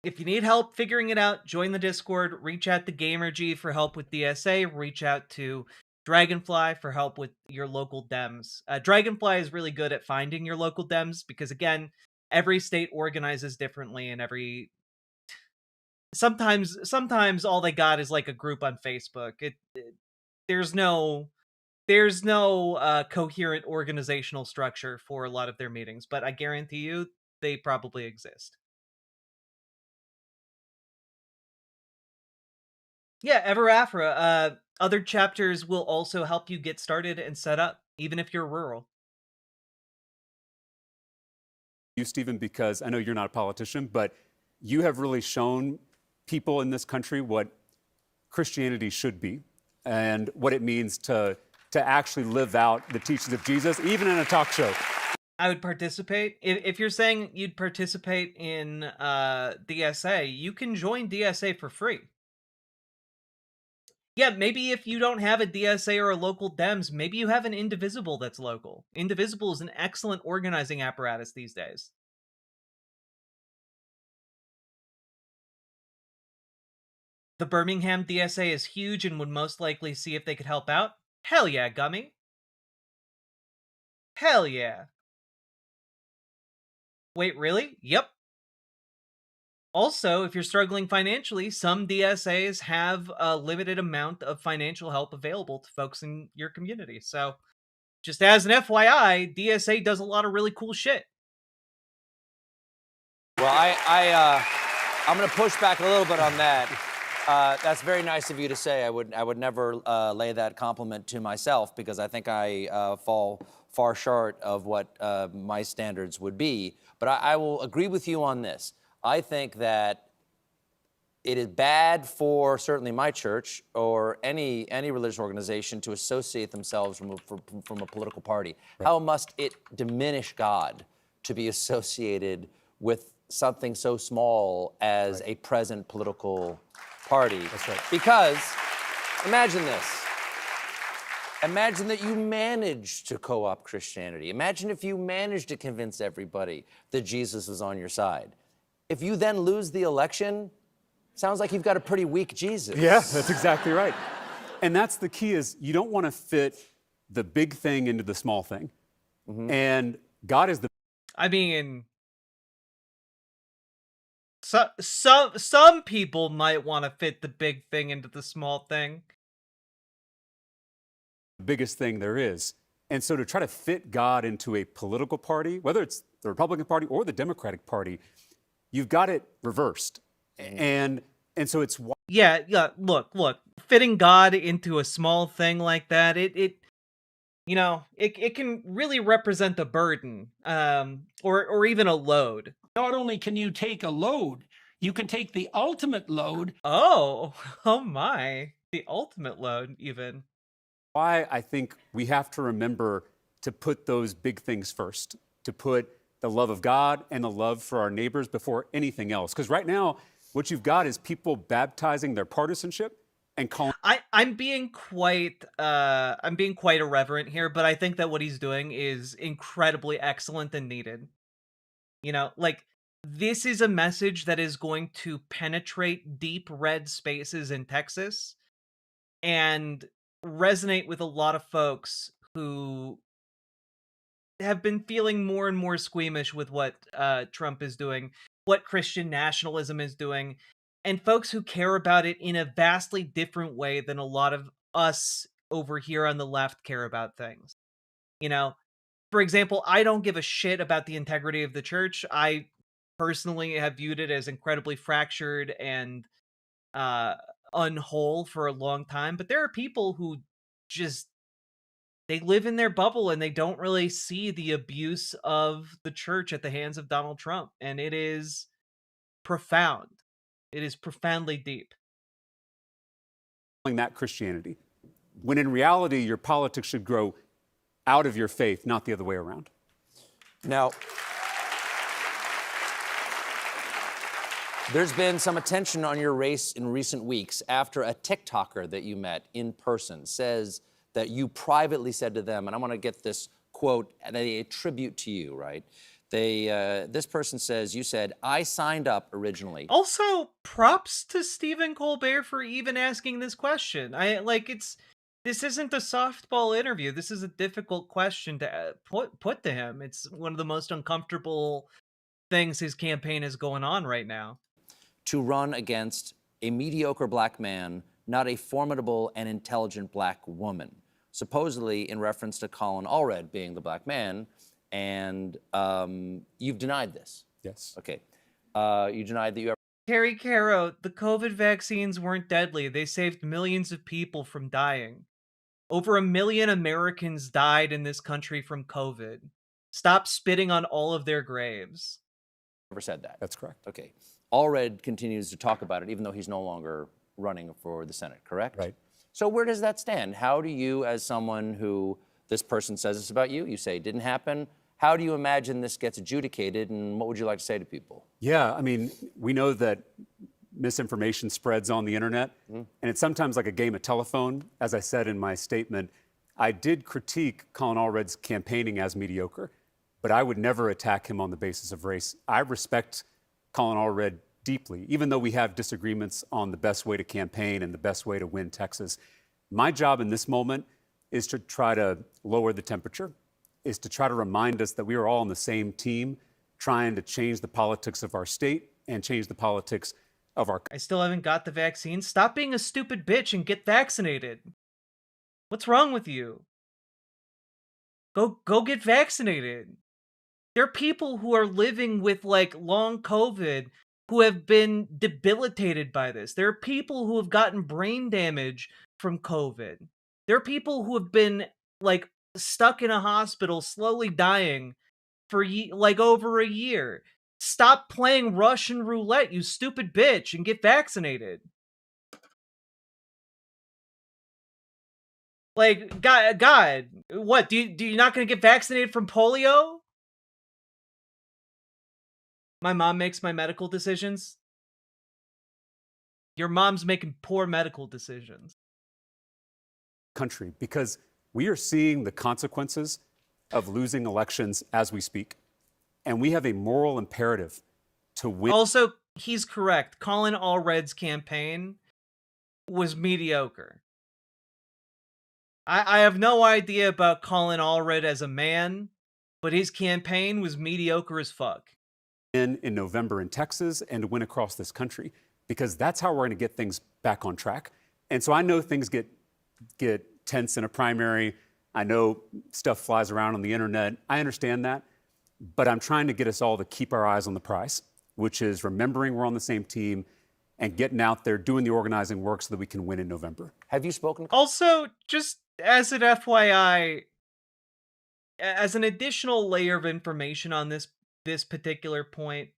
If you need help figuring it out, join the Discord, reach out to GamerG for help with DSA, reach out to Dragonfly for help with your local Dems. Dragonfly is really good at finding your local Dems because, again, every state organizes differently, and sometimes all they got is like a group on Facebook. There's no coherent organizational structure for a lot of their meetings, but I guarantee you they probably exist. Yeah, Ever Afra. Other chapters will also help you get started and set up, even if you're rural. You, Stephen, because I know you're not a politician, but you have really shown people in this country what Christianity should be and what it means to actually live out the teachings of Jesus, even in a talk show. I would participate. If you're saying you'd participate in DSA, you can join DSA for free. Yeah, maybe if you don't have a DSA or a local Dems, maybe you have an Indivisible that's local. Indivisible is an excellent organizing apparatus these days. The Birmingham DSA is huge and would most likely see if they could help out. Hell yeah, Gummy. Hell yeah. Wait, really? Yep. Also, if you're struggling financially, some DSAs have a limited amount of financial help available to folks in your community. So, just as an FYI, DSA does a lot of really cool shit. Well, I'm going to push back a little bit on that. That's very nice of you to say. I would never lay that compliment to myself because I think I fall far short of what my standards would be. But I will agree with you on this. I think that it is bad for certainly my church or any religious organization to associate themselves from a political party. Right. How must it diminish God to be associated with something so small as a present political party? That's right. Because imagine this. Imagine that you managed to co-opt Christianity. Imagine if you managed to convince everybody that Jesus was on your side. If you then lose the election, sounds like you've got a pretty weak Jesus. Yeah, that's exactly right. And that's the key is you don't want to fit the big thing into the small thing. Mm-hmm. And God is the... I mean... Some people might want to fit the big thing into the small thing. Biggest thing there is. And so to try to fit God into a political party, whether it's the Republican Party or the Democratic Party, you've got it reversed. And so it's... Yeah, look, fitting God into a small thing like that, it can really represent a burden, or even a load. Not only can you take a load, You can take the ultimate load. Oh, oh my. The ultimate load, even. Why I think we have to remember to put those big things first, to put the love of God and the love for our neighbors before anything else. Because right now, what you've got is people baptizing their partisanship and calling. I'm being quite irreverent here, but I think that what he's doing is incredibly excellent and needed. You know, like, this is a message that is going to penetrate deep red spaces in Texas and resonate with a lot of folks who have been feeling more and more squeamish with what Trump is doing, what Christian nationalism is doing, and folks who care about it in a vastly different way than a lot of us over here on the left care about things. You know, for example, I don't give a shit about the integrity of the church. I personally have viewed it as incredibly fractured and uh unwhole for a long time, but there are people who just they live in their bubble and they don't really see the abuse of the church at the hands of Donald Trump, and it is profound. It is profoundly deep. That Christianity, when in reality, your politics should grow out of your faith, not the other way around. Now, there's been some attention on your race in recent weeks after a TikToker that you met in person says that you privately said to them, and I want to get this quote, and they attribute to you, right? This person says, you said, I signed up originally. Also, props to Stephen Colbert for even asking this question. This isn't a softball interview. This is a difficult question to put to him. It's one of the most uncomfortable things his campaign is going on right now. To run against a mediocre black man, not a formidable and intelligent black woman, supposedly in reference to Colin Allred being the black man, and you've denied this. Yes. Okay. You denied that you ever... Terry Caro, the COVID vaccines weren't deadly. They saved millions of people from dying. Over 1 million Americans died in this country from COVID. Stop spitting on all of their graves. Never said that. That's correct. Okay. Allred continues to talk about it, even though he's no longer running for the Senate, correct? Right. So where does that stand? How do you, as someone who this person says this about you, you say it didn't happen, how do you imagine this gets adjudicated, and what would you like to say to people? Yeah, I mean, we know that misinformation spreads on the internet, and it's sometimes like a game of telephone. As I said in my statement, I did critique Colin Allred's campaigning as mediocre, but I would never attack him on the basis of race. I respect Colin Allred deeply, even though we have disagreements on the best way to campaign and the best way to win Texas. My job in this moment is to try to lower the temperature, is to try to remind us that we are all on the same team, trying to change the politics of our state and change the politics of our... I still haven't got the vaccine. Stop being a stupid bitch and get vaccinated. What's wrong with you? Go get vaccinated. There are people who are living with long COVID who have been debilitated by this. There are people who have gotten brain damage from COVID. There are people who have been stuck in a hospital slowly dying for over a year. Stop playing Russian roulette, you stupid bitch, and get vaccinated. God, what, do you not gonna get vaccinated from polio? My mom makes my medical decisions. Your mom's making poor medical decisions. Country, because we are seeing the consequences of losing elections as we speak. And we have a moral imperative to win. Also, he's correct. Colin Allred's campaign was mediocre. I have no idea about Colin Allred as a man, but his campaign was mediocre as fuck. In November in Texas and to win across this country, because that's how we're going to get things back on track. And so I know things get tense in a primary. I know stuff flies around on the internet. I understand that. But I'm trying to get us all to keep our eyes on the prize, which is remembering we're on the same team and getting out there, doing the organizing work so that we can win in November. Have you spoken? Also, just as an FYI, as an additional layer of information on this particular point,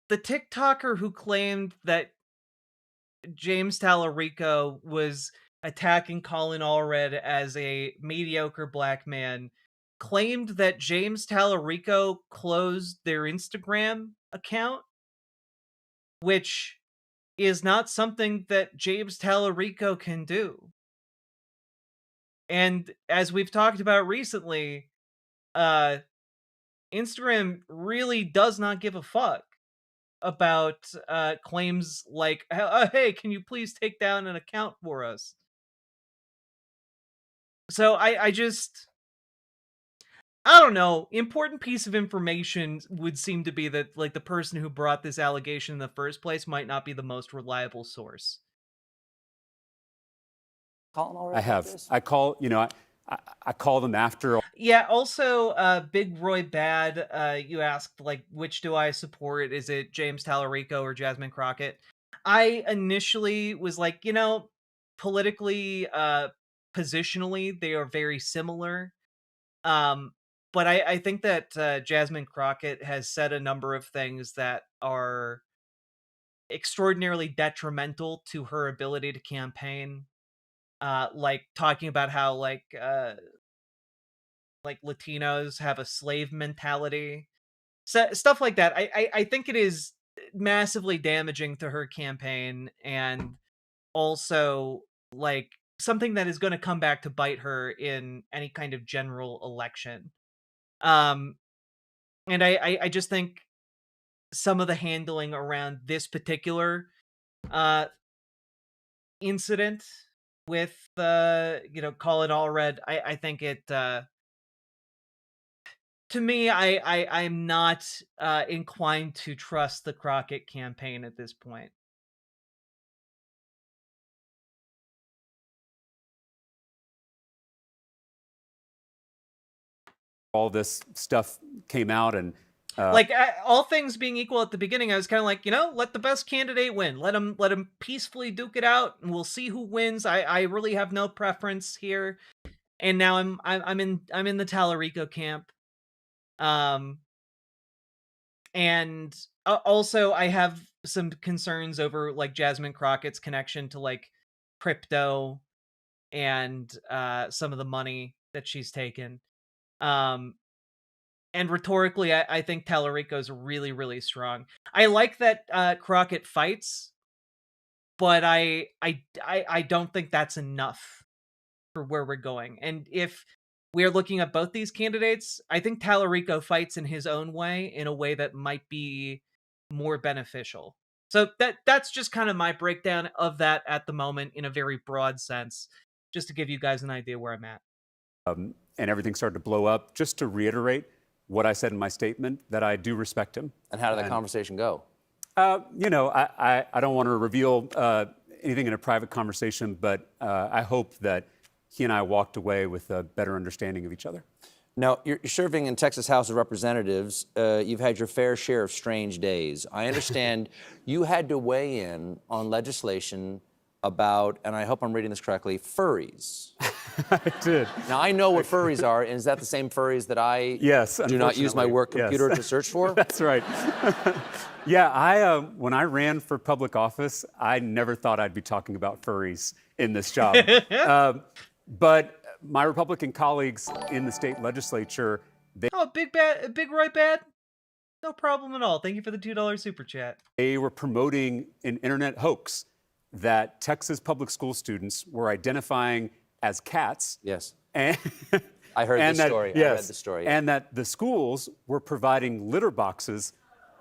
the TikToker who claimed that James Tallarico was attacking Colin Allred as a mediocre black man claimed that James Tallarico closed their Instagram account, which is not something that James Tallarico can do. And as we've talked about recently, Instagram really does not give a fuck about claims like, hey, can you please take down an account for us? So I don't know. Important piece of information would seem to be that like the person who brought this allegation in the first place might not be the most reliable source. Colin Allred I about have. this? I call, I call them after. Yeah, also, Big Roy Bad, you asked, like, which do I support? Is it James Tallarico or Jasmine Crockett? I initially was like, politically, positionally, they are very similar. But I think that Jasmine Crockett has said a number of things that are extraordinarily detrimental to her ability to campaign. Like talking about how like Latinos have a slave mentality, so, stuff like that. I think it is massively damaging to her campaign, and also like something that is going to come back to bite her in any kind of general election. Um, and I just think some of the handling around this particular uh incident with Colin Allred, I think it to me, I'm not inclined to trust the Crockett campaign at this point. All this stuff came out, and Like all things being equal at the beginning, I was kind of like, let the best candidate win. Let him peacefully duke it out, and we'll see who wins. I really have no preference here. And now I'm in the Tallarico camp. And also I have some concerns over like Jasmine Crockett's connection to like crypto and some of the money that she's taken. And rhetorically, I think Tallarico's really, really strong. I like that Crockett fights, but I don't think that's enough for where we're going. And if we're looking at both these candidates, I think Tallarico fights in his own way, in a way that might be more beneficial. So that's just kind of my breakdown of that at the moment in a very broad sense, just to give you guys an idea where I'm at. and everything started to blow up. Just to reiterate what I said in my statement, that I do respect him. And how did that conversation go? I don't want to reveal anything in a private conversation, but I hope that he and I walked away with a better understanding of each other. Now, you're serving in Texas House of Representatives. You've had your fair share of strange days. I understand you had to weigh in on legislation about, and I hope I'm reading this correctly, furries. I did. Now, I know what furries are, and is that the same furries that I Yes, do not use my work computer to search for? That's right. Yeah, when I ran for public office, I never thought I'd be talking about furries in this job. But my Republican colleagues in the state legislature, Big Roy Bad? No problem at all. Thank you for the $2 super chat. they were promoting an internet hoax that Texas public school students were identifying as cats. Yes. And I heard and this that- story. Yes, I read the story. Yeah. And that the schools were providing litter boxes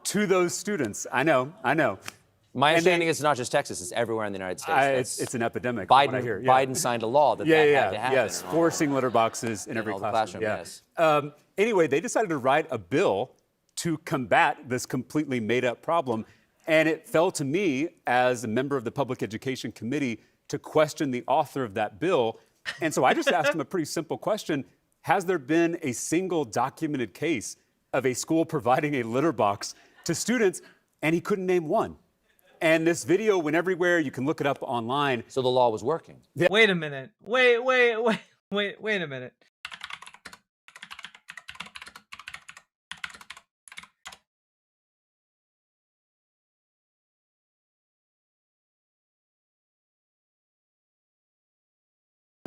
to those students. I know. My And understanding is it's not just Texas, it's everywhere in the United States. It's an epidemic. from what I hear. Yeah. Biden signed a law that had to happen. Yes, in all- forcing litter boxes in every all the classroom. classroom, Yeah. yes. Anyway, they decided to write a bill to combat this completely made-up problem, and it fell to me as a member of the Public Education Committee to question the author of that bill. And so I just asked him a pretty simple question: has there been a single documented case of a school providing a litter box to students? And he couldn't name one. And this video went everywhere. You can look it up online. So the law was working. Wait a minute. Wait a minute.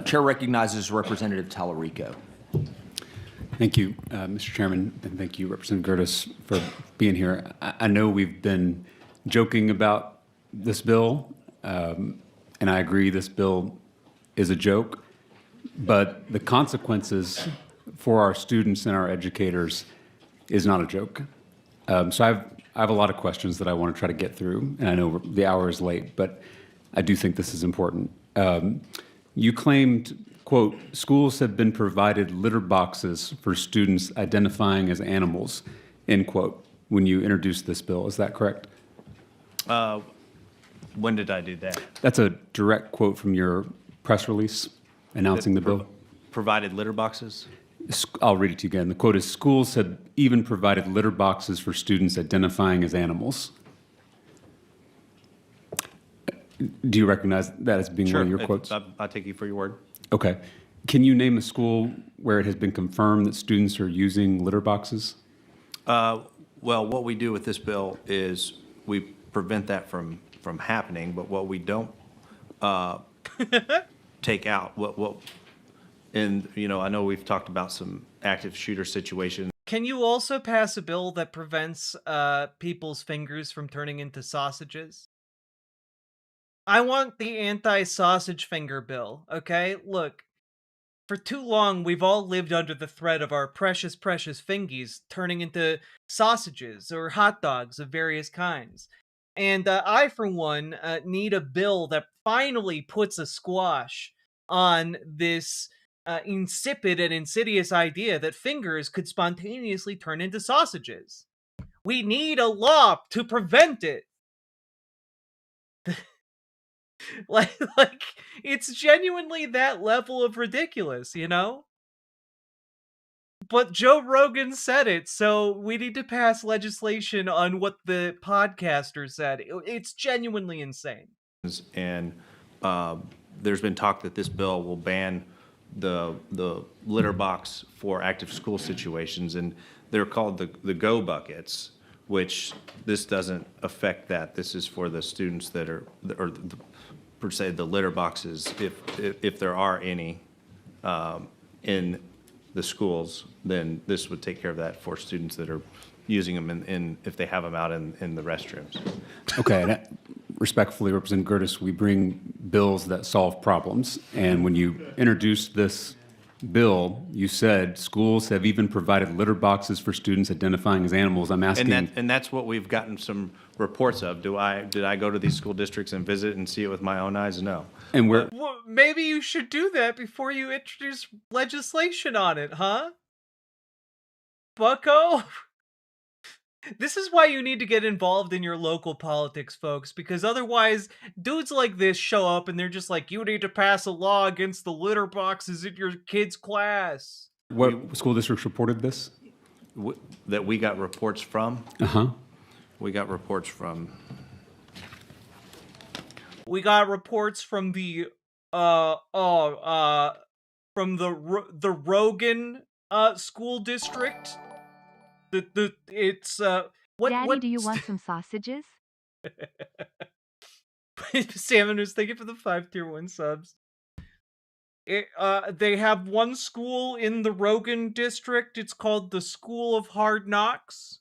Chair recognizes Representative Tallarico. Thank you, Mr. Chairman, and thank you, Representative Gertis, for being here. I know we've been joking about this bill, and I agree this bill is a joke, but the consequences for our students and our educators is not a joke. So I have a lot of questions that I want to try to get through, and I know the hour is late, but I do think this is important. You claimed, quote, schools have been provided litter boxes for students identifying as animals, end quote, when you introduced this bill. Is that correct? When did I do that? That's a direct quote from your press release announcing the bill. Provided litter boxes? I'll read it to you again. The quote is, schools have even provided litter boxes for students identifying as animals. Do you recognize that as being one of your quotes? I'll take you for your word. Okay. Can you name a school where it has been confirmed that students are using litter boxes? Well, what we do with this bill is we prevent that from happening, but what we don't take out, and I know we've talked about some active shooter situations. Can you also pass a bill that prevents people's fingers from turning into sausages? I want the anti-sausage finger bill, okay? Look, for too long, we've all lived under the threat of our precious, precious fingies turning into sausages or hot dogs of various kinds. And I, for one, need a bill that finally puts a squash on this insipid and insidious idea that fingers could spontaneously turn into sausages. We need a law to prevent it. like it's genuinely that level of ridiculous, But Joe Rogan said it, so we need to pass legislation on what the podcaster said. It's genuinely insane. And there's been talk that this bill will ban the litter box for active school situations, and they're called the go buckets, which this doesn't affect that. This is for the students that are, or per se, the litter boxes, if there are any in the schools, then this would take care of that for students that are using them in if they have them out in the restrooms. Okay, and respectfully, Representative Gertis, we bring bills that solve problems. And when you introduced this bill, you said schools have even provided litter boxes for students identifying as animals. I'm asking... And that's what we've gotten some reports of. Did I go to these school districts and visit and see it with my own eyes? No. And well, maybe you should do that before you introduce legislation on it, huh? Bucko? This is why you need to get involved in your local politics, folks, because otherwise dudes like this show up and they're just like, you need to pass a law against the litter boxes in your kid's class. What school districts reported this? That we got reports from? Uh-huh. We got reports from... We got reports from the Rogan school district. Daddy, do you want some sausages? Salmon was thinking for the 5 tier 1 subs. They have one school in the Rogan district. It's called the School of Hard Knocks.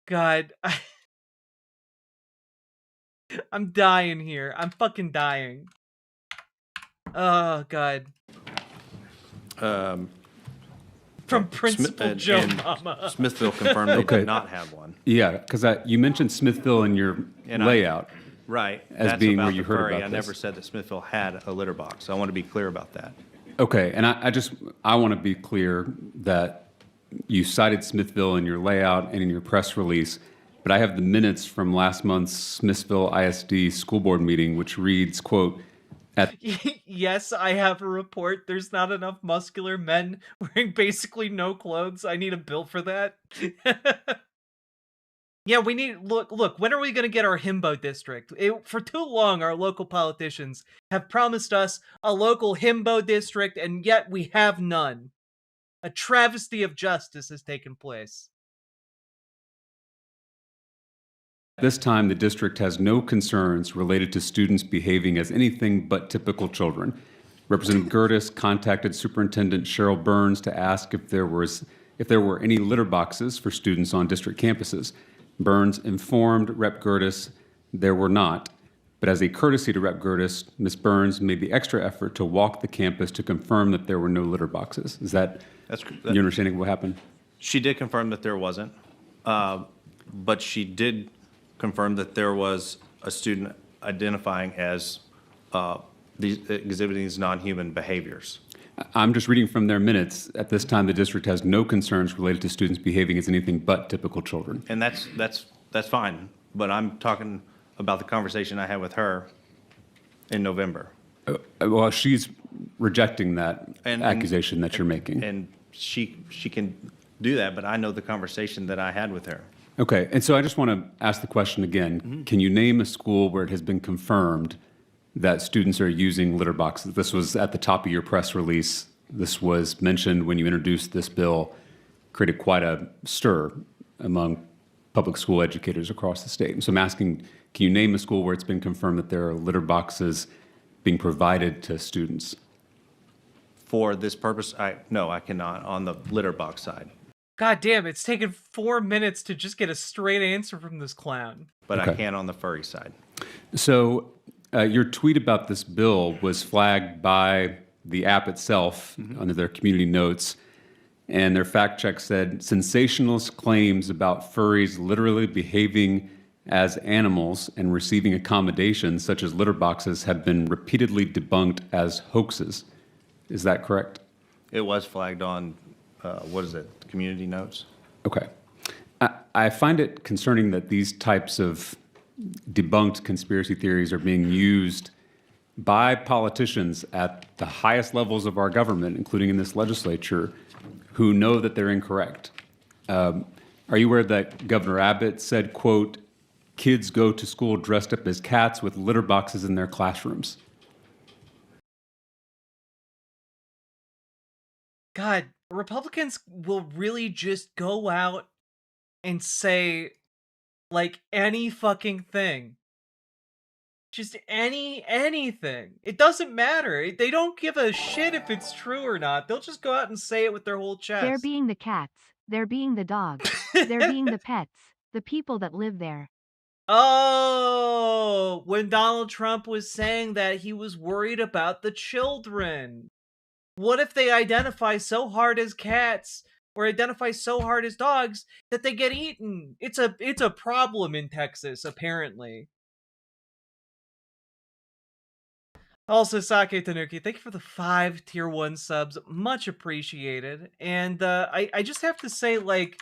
God, I'm dying here. I'm fucking dying. Oh God. From Principal Joe Mama. Smithville confirmed they did not have one. Yeah, because you mentioned Smithville in your layout. Right. As That's being about where you the heard furry. about I this. never said that Smithville had a litter box. I want to be clear about that. Okay, and I want to be clear that you cited Smithville in your layout and in your press release, but I have the minutes from last month's Smithville ISD school board meeting, which reads, quote, Yes, I have a report. There's not enough muscular men wearing basically no clothes. I need a bill for that. Yeah, we need... Look, when are we going to get our himbo district? For too long, our local politicians have promised us a local himbo district, and yet we have none. A travesty of justice has taken place. At this time, the district has no concerns related to students behaving as anything but typical children. Representative Gertis contacted Superintendent Cheryl Burns to ask if there were any litter boxes for students on district campuses. Burns informed Rep. Gertis there were not, but as a courtesy to Rep. Gertis, Ms. Burns made the extra effort to walk the campus to confirm that there were no litter boxes. Is that your understanding of what happened? She did confirm that there wasn't, but she did confirm that there was a student identifying as exhibiting these non-human behaviors. I'm just reading from their minutes. At this time, the district has no concerns related to students behaving as anything but typical children. And that's fine, but I'm talking about the conversation I had with her in November. Well, she's rejecting that accusation that you're making. And she can do that, but I know the conversation that I had with her. Okay, and so I just want to ask the question again. Mm-hmm. Can you name a school where it has been confirmed that students are using litter boxes? This was at the top of your press release. This was mentioned when you introduced this bill, created quite a stir among public school educators across the state. So I'm asking, can you name a school where it's been confirmed that there are litter boxes being provided to students? For this purpose, no, I cannot on the litter box side. God damn, it's taken 4 minutes to just get a straight answer from this clown. But okay. I can on the furry side. So your tweet about this bill was flagged by the app itself under their community notes, and their fact check said sensationalist claims about furries literally behaving as animals and receiving accommodations such as litter boxes have been repeatedly debunked as hoaxes. Is that correct? It was flagged on, community notes? Okay. I find it concerning that these types of debunked conspiracy theories are being used by politicians at the highest levels of our government, including in this legislature, who know that they're incorrect. Are you aware that Governor Abbott said, quote, kids go to school dressed up as cats with litter boxes in their classrooms? God, Republicans will really just go out and say, like, any fucking thing. Just anything. It doesn't matter. They don't give a shit if it's true or not. They'll just go out and say it with their whole chest. They're being the cats. They're being the dogs. They're being the pets. The people that live there. Oh, when Donald Trump was saying that he was worried about the children. What if they identify so hard as cats or identify so hard as dogs that they get eaten? It's a problem in Texas, apparently. Also, Sake Tanuki, thank you for the 5 tier 1 subs. Much appreciated. And I just have to say, like,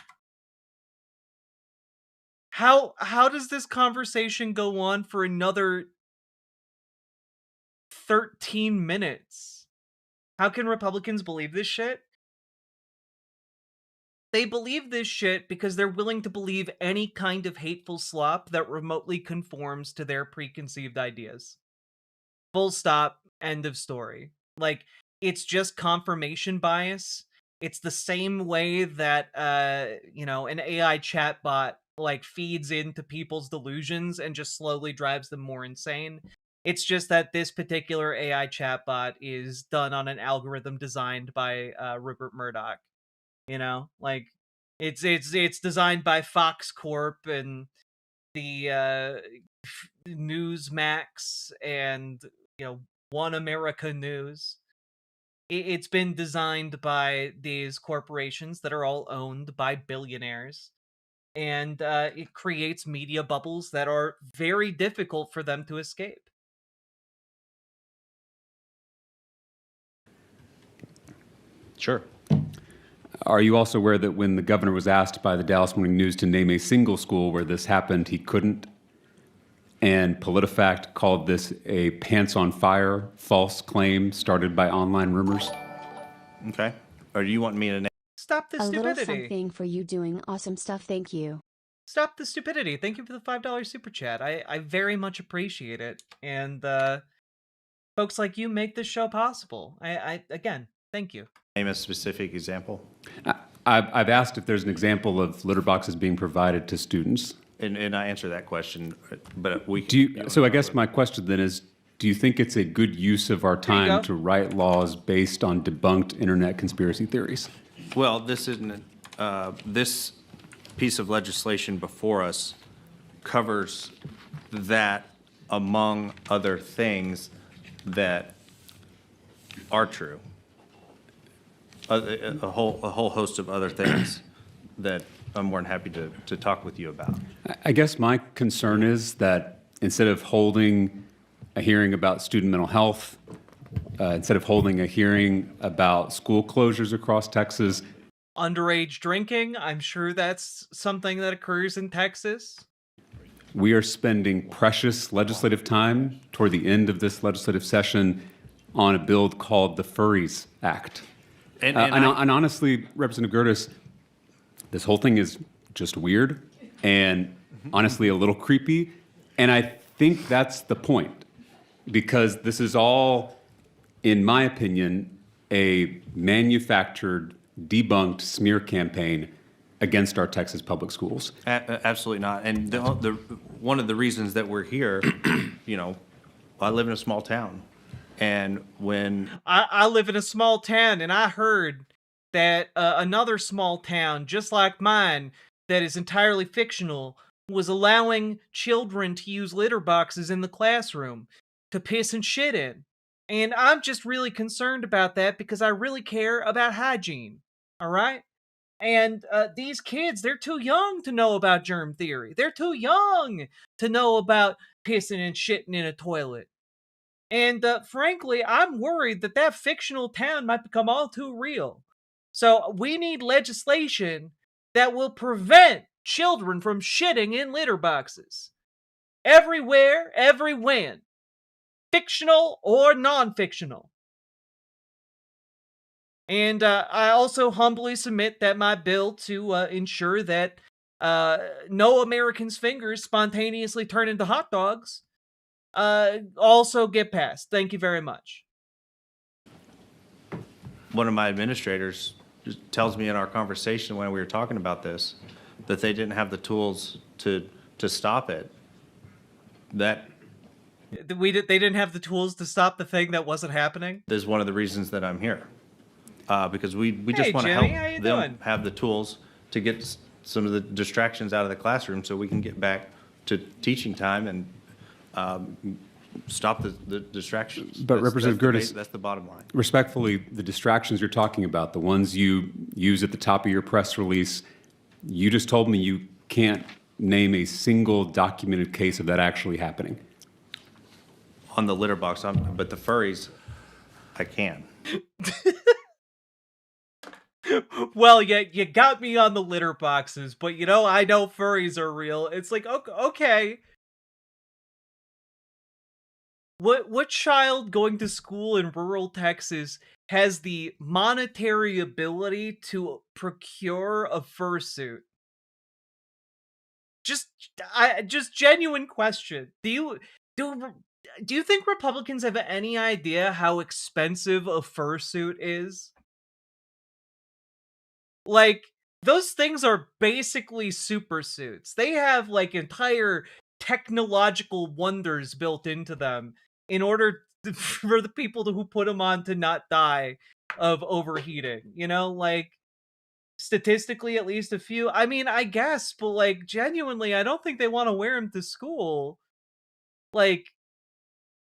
how does this conversation go on for another 13 minutes? How can Republicans believe this shit? They believe this shit because they're willing to believe any kind of hateful slop that remotely conforms to their preconceived ideas. Full stop, end of story. Like, it's just confirmation bias. It's the same way that, an AI chatbot, like, feeds into people's delusions and just slowly drives them more insane. It's just that this particular AI chatbot is done on an algorithm designed by Rupert Murdoch. You know, like it's designed by Fox Corp and the Newsmax and One America News. It's been designed by these corporations that are all owned by billionaires. And it creates media bubbles that are very difficult for them to escape. Sure. Are you also aware that when the governor was asked by the Dallas Morning News to name a single school where this happened, he couldn't? And PolitiFact called this a pants on fire false claim started by online rumors? Okay. Or do you want me to name? Stop the stupidity. A little something for you doing awesome stuff. Thank you. Stop the stupidity. Thank you for the $5 super chat. I very much appreciate it. And folks like you make this show possible. Again, thank you. Name a specific example. I've asked if there's an example of litter boxes being provided to students. And I answer that question, but we. So I guess my question then is, do you think it's a good use of our time to write laws based on debunked internet conspiracy theories? Well, this isn't, this piece of legislation before us covers that among other things that are true. A whole host of other things that I'm more than happy to talk with you about. I guess my concern is that instead of holding a hearing about student mental health, instead of holding a hearing about school closures across Texas. Underage drinking, I'm sure that's something that occurs in Texas. We are spending precious legislative time toward the end of this legislative session on a bill called the Furries Act. And honestly, Representative Gertis, this whole thing is just weird and honestly a little creepy. And I think that's the point, because this is all, in my opinion, a manufactured, debunked smear campaign against our Texas public schools. Absolutely not. And one of the reasons that we're here, you know, I live in a small town. And when I live in a small town, and I heard that another small town, just like mine, that is entirely fictional, was allowing children to use litter boxes in the classroom to piss and shit in. And I'm just really concerned about that because I really care about hygiene. All right? And these kids, they're too young to know about germ theory. They're too young to know about pissing and shitting in a toilet. And frankly, I'm worried that that fictional town might become all too real. So we need legislation that will prevent children from shitting in litter boxes. Everywhere, every when. Fictional or non-fictional. And I also humbly submit that my bill to ensure that no American's fingers spontaneously turn into hot dogs also get passed. Thank you very much. one of my administrators just tells me in our conversation when we were talking about this that they didn't have the tools to stop it. That they didn't have the tools to stop the thing that wasn't happening. is one of the reasons that I'm here, because we just want to Jimmy, help them have the tools to get some of the distractions out of the classroom so we can get back to teaching time and stop the distractions. But Representative Gertis, that's the bottom line. Respectfully, the distractions you're talking about, the ones you use at the top of your press release, you just told me you can't name a single documented case of that actually happening. On the litter box, but the furries, I can. Well, you got me on the litter boxes, but you know, I know furries are real. It's like, okay. What child going to school in rural Texas has the monetary ability to procure a fursuit? Just genuine question. Do you think Republicans have any idea how expensive a fursuit is? Like, those things are basically super suits. They have like entire technological wonders built into them in order for the people who put them on to not die of overheating. You know, like, statistically at least a few. I mean, I guess, but like, genuinely, I don't think they want to wear them to school. Like,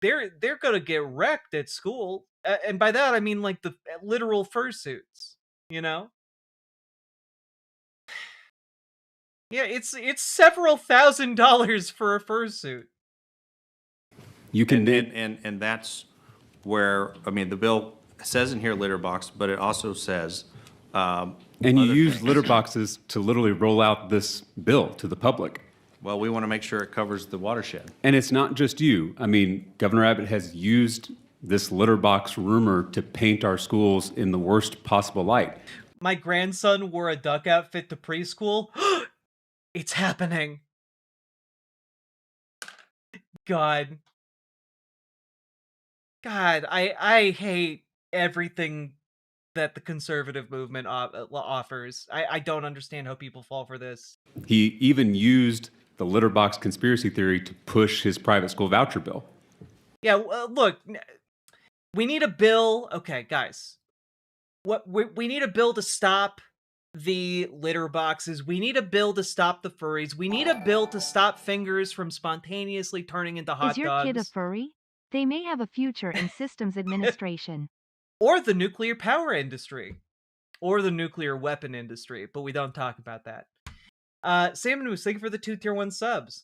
they're gonna get wrecked at school, and by that I mean like the literal fursuits. You know. Yeah, it's several $1,000s for a fursuit. You can and that's where, I mean, the bill says in here litter box, but it also says and you use litter boxes to literally roll out this bill to the public. Well, we want to make sure it covers the watershed. And it's not just you. I mean, Governor Abbott has used this litter box rumor to paint our schools in the worst possible light. My grandson wore a duck outfit to preschool. It's happening. God, I hate everything that the conservative movement offers. I don't understand how people fall for this. He even used the litter box conspiracy theory to push his private school voucher bill. Yeah, look, we need a bill. Okay, guys, we need a bill to stop the litter boxes. We need a bill to stop the furries. We need a bill to stop fingers from spontaneously turning into hot Is your dogs. kid a furry? They may have a future in systems administration. Or the nuclear power industry. Or the nuclear weapon industry, but we don't talk about that. Salmon Moose, thank you for the 2 tier 1 subs.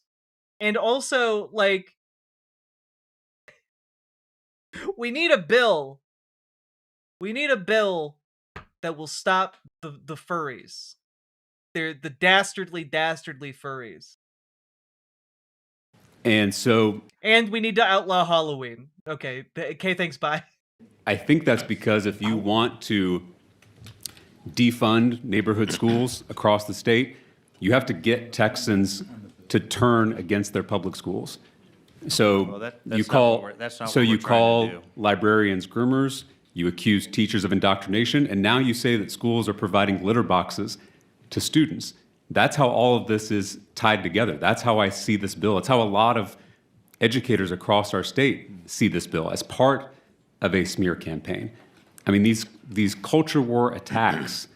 And also, like, we need a bill. We need a bill that will stop the furries. They're the dastardly furries. And we need to outlaw Halloween. Okay, thanks, bye. I think that's because if you want to defund neighborhood schools across the state, you have to get Texans to turn against their public schools. So you call librarians groomers, you accuse teachers of indoctrination, and now you say that schools are providing litter boxes to students. That's how all of this is tied together. That's how I see this bill. It's how a lot of educators across our state see this bill, as part of a smear campaign. I mean, these culture war attacks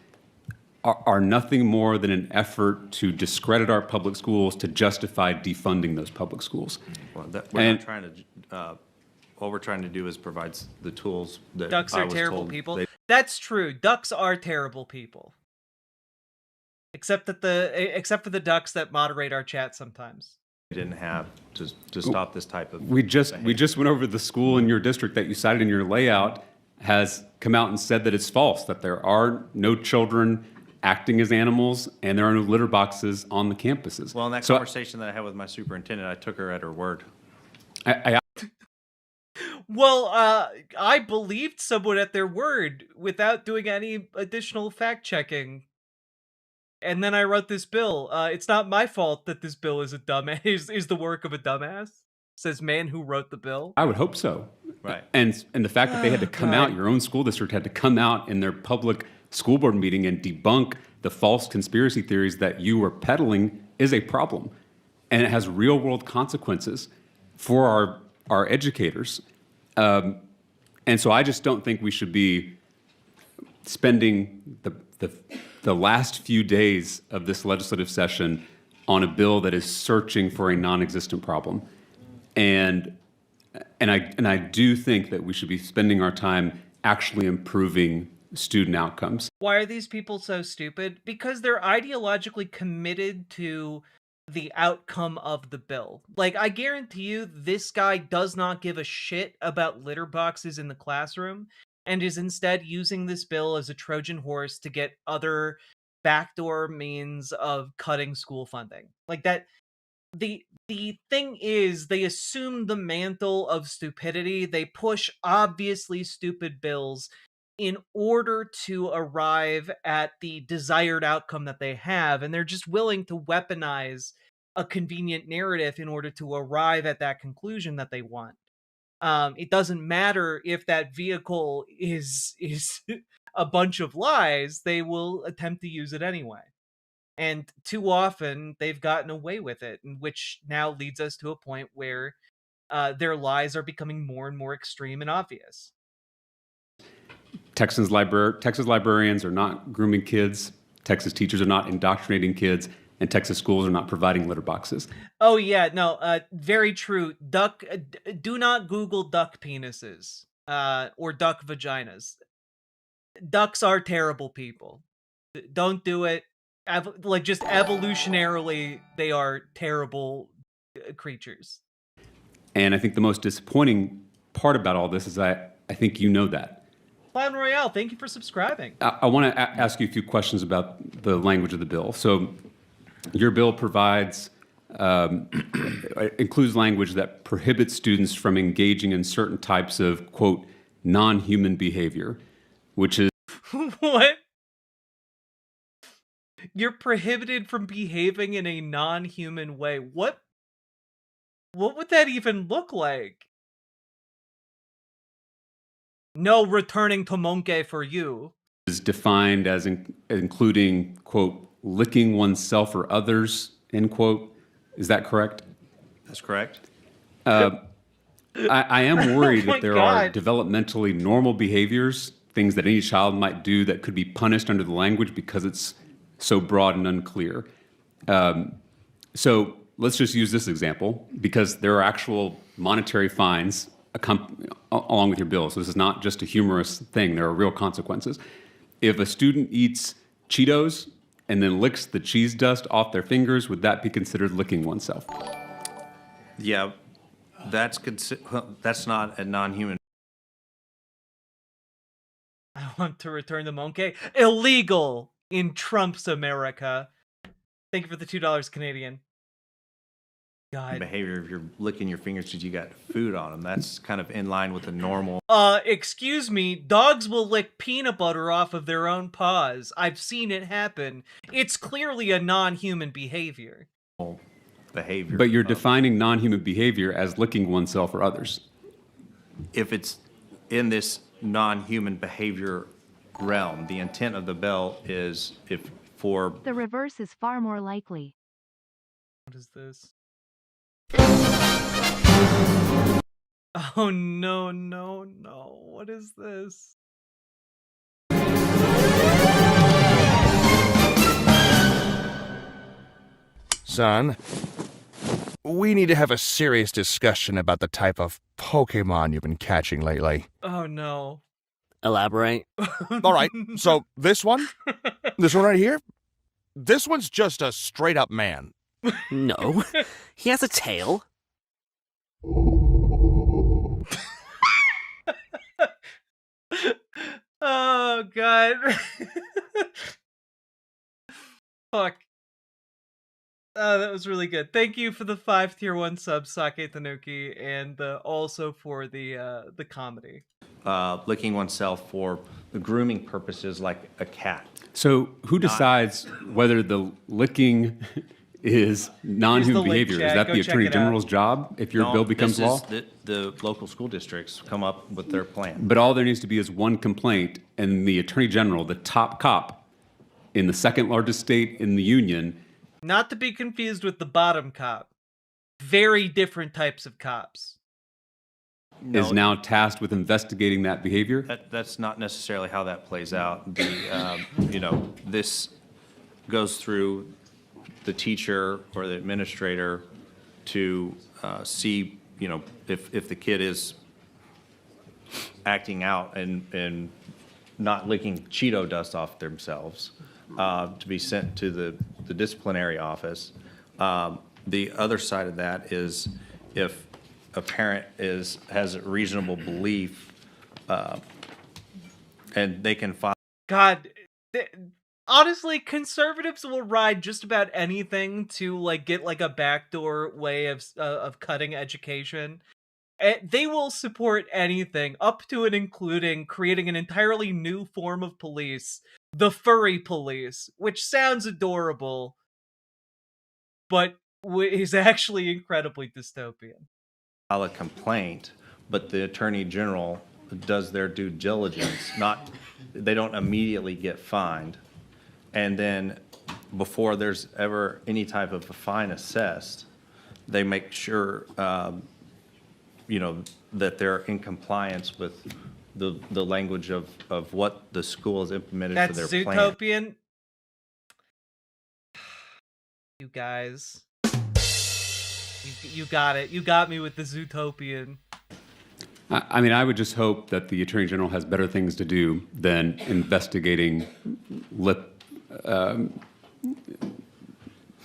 are nothing more than an effort to discredit our public schools, to justify defunding those public schools. Well, we're not trying to. All we're trying to do is provide the tools that ducks I are was terrible told people. they That's true. Ducks are terrible people. Except for the ducks that moderate our chat sometimes. didn't have to stop this type of. We just went over the school in your district that you cited in your layout has come out and said that it's false, that there are no children acting as animals and there are no litter boxes on the campuses. Well, in that conversation that I had with my superintendent, I took her at her word. I believed someone at their word without doing any additional fact checking. And then I wrote this bill. It's not my fault that this bill is a dumbass, is the work of a dumbass, says man who wrote the bill. I would hope so. Right. And the fact that they had to come out, your own school district had to come out in their public school board meeting and debunk the false conspiracy theories that you were peddling is a problem. And it has real world consequences for our educators. And so I just don't think we should be spending the last few days of this legislative session on a bill that is searching for a non-existent problem. And I do think that we should be spending our time actually improving student outcomes. Why are these people so stupid? Because they're ideologically committed to the outcome of the bill. Like, I guarantee you, this guy does not give a shit about litter boxes in the classroom and is instead using this bill as a Trojan horse to get other backdoor means of cutting school funding. Like that. The thing is, they assume the mantle of stupidity. They push obviously stupid bills in order to arrive at the desired outcome that they have, and they're just willing to weaponize a convenient narrative in order to arrive at that conclusion that they want. It doesn't matter if that vehicle is a bunch of lies, they will attempt to use it anyway. And too often, they've gotten away with it, which now leads us to a point where their lies are becoming more and more extreme and obvious. Texas librarians are not grooming kids, Texas teachers are not indoctrinating kids, and Texas schools are not providing litter boxes. Oh yeah, no, very true. Do not Google duck penises or duck vaginas. Ducks are terrible people. Don't do it. Just evolutionarily, they are terrible creatures. And I think the most disappointing part about all this is I think you know that. Clown Royale, thank you for subscribing. I want to ask you a few questions about the language of the bill. So your bill provides, includes language that prohibits students from engaging in certain types of, quote, non-human behavior, which is... What? You're prohibited from behaving in a non-human way. What would that even look like? No returning to Monkey for you. Is defined as including, quote, licking oneself or others, end quote, Is that correct? That's correct. I am worried my that there are God. developmentally normal behaviors, things that any child might do that could be punished under the language because it's so broad and unclear. So let's just use this example because there are actual monetary fines along with your bill. So this is not just a humorous thing. There are real consequences. If a student eats Cheetos and then licks the cheese dust off their fingers, would that be considered licking oneself? Yeah, that's not a non-human. I want to return the monkey. Illegal in Trump's America. Thank you for the $2 Canadian. God. behavior if you're licking your fingers because you got food on them. That's kind of in line with the normal Excuse me, dogs will lick peanut butter off of their own paws. I've seen it happen. It's clearly a non-human behavior. behavior. But you're defining non-human behavior as licking oneself or others. If it's in this non-human behavior realm, the intent of the bill is if for The reverse is far more likely. What is this? Oh no, no, no. What is this? Son, we need to have a serious discussion about the type of Pokemon you've been catching lately. Oh no. Elaborate. All right, so this one right here, this one's just a straight up man. No, he has a tail. Oh god. Fuck. That was really good. Thank you for the 5 tier 1 subs, Sake Tanuki, and also for the comedy. licking oneself for the grooming purposes like a cat. So who decides whether the licking is non-human link, behavior? Chad. Is that Go the check Attorney it out. General's job if your No, bill becomes this law? is the local school districts come up with their plan. But all there needs to be is one complaint, and the Attorney General, the top cop in the second largest state in the union. Not to be confused with the bottom cop. Very different types of cops. Is now tasked with investigating that behavior. That's not necessarily how that plays out. This goes through the teacher or the administrator to see, if the kid is acting out and not licking Cheeto dust off themselves, to be sent to the disciplinary office. The other side of that is if a parent has a reasonable belief, and they can file. God, honestly, conservatives will ride just about anything to get a backdoor way of cutting education. They will support anything, up to and including creating an entirely new form of police, the furry police, which sounds adorable, but is actually incredibly dystopian. File a complaint, but the Attorney General does their due diligence. They don't immediately get fined, and then before there's ever any type of a fine assessed, they make sure that they're in compliance with the language of what the school has implemented for That's their plan. Zootopian. You guys. You got it. You got me with the Zootopian. I mean, I would just hope that the Attorney General has better things to do than investigating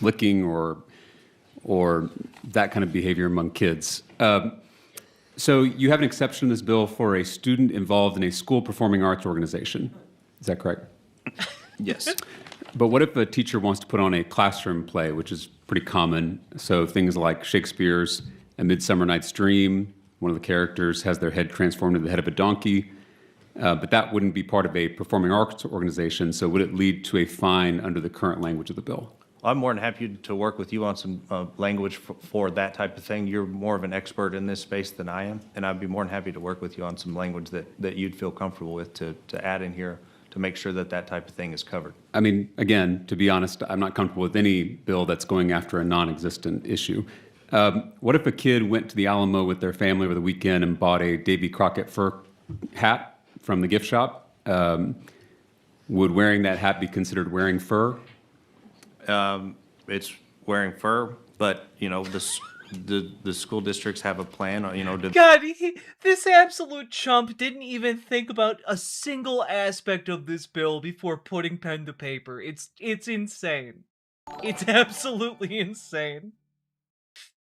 licking or that kind of behavior among kids. So you have an exception in this bill for a student involved in a school performing arts organization. Is that correct? Yes. But what if a teacher wants to put on a classroom play, which is pretty common? So things like Shakespeare's A Midsummer Night's Dream, one of the characters has their head transformed into the head of a donkey, but that wouldn't be part of a performing arts organization, so would it lead to a fine under the current language of the bill? I'm more than happy to work with you on some language for that type of thing. You're more of an expert in this space than I am, and I'd be more than happy to work with you on some language that you'd feel comfortable with to add in here to make sure that that type of thing is covered. I mean, again, to be honest, I'm not comfortable with any bill that's going after a non-existent issue. What if a kid went to the Alamo with their family over the weekend and bought a Davy Crockett fur hat from the gift shop? Would wearing that hat be considered wearing fur? It's wearing fur, but the school districts have a plan. God, this absolute chump didn't even think about a single aspect of this bill before putting pen to paper. It's insane. It's absolutely insane.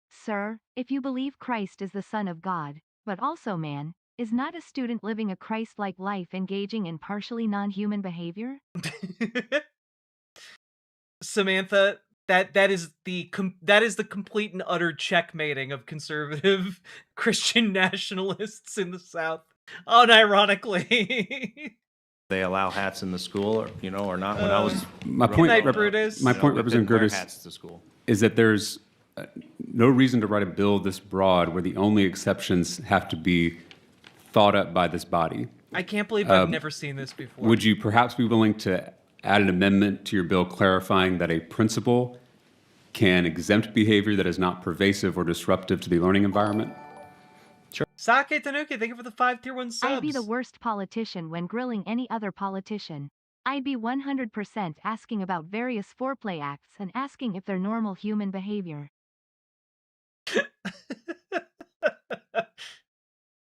Sir, if you believe Christ is the Son of God, but also man, is not a student living a Christ-like life engaging in partially non-human behavior? Samantha, that is the complete and utter checkmating of conservative Christian nationalists in the South. Unironically. They allow hats in the school, or not. When I was my point, Brutus. My point, Representative Curtis, hats to school. is that there's no reason to write a bill this broad where the only exceptions have to be thought up by this body. I can't believe I've never seen this before. Would you perhaps be willing to add an amendment to your bill clarifying that a principal can exempt behavior that is not pervasive or disruptive to the learning environment? Sake Tanuki, thank you for the 5 tier 1 subs. I'd be the worst politician when grilling any other politician. I'd be 100% asking about various foreplay acts and asking if they're normal human behavior.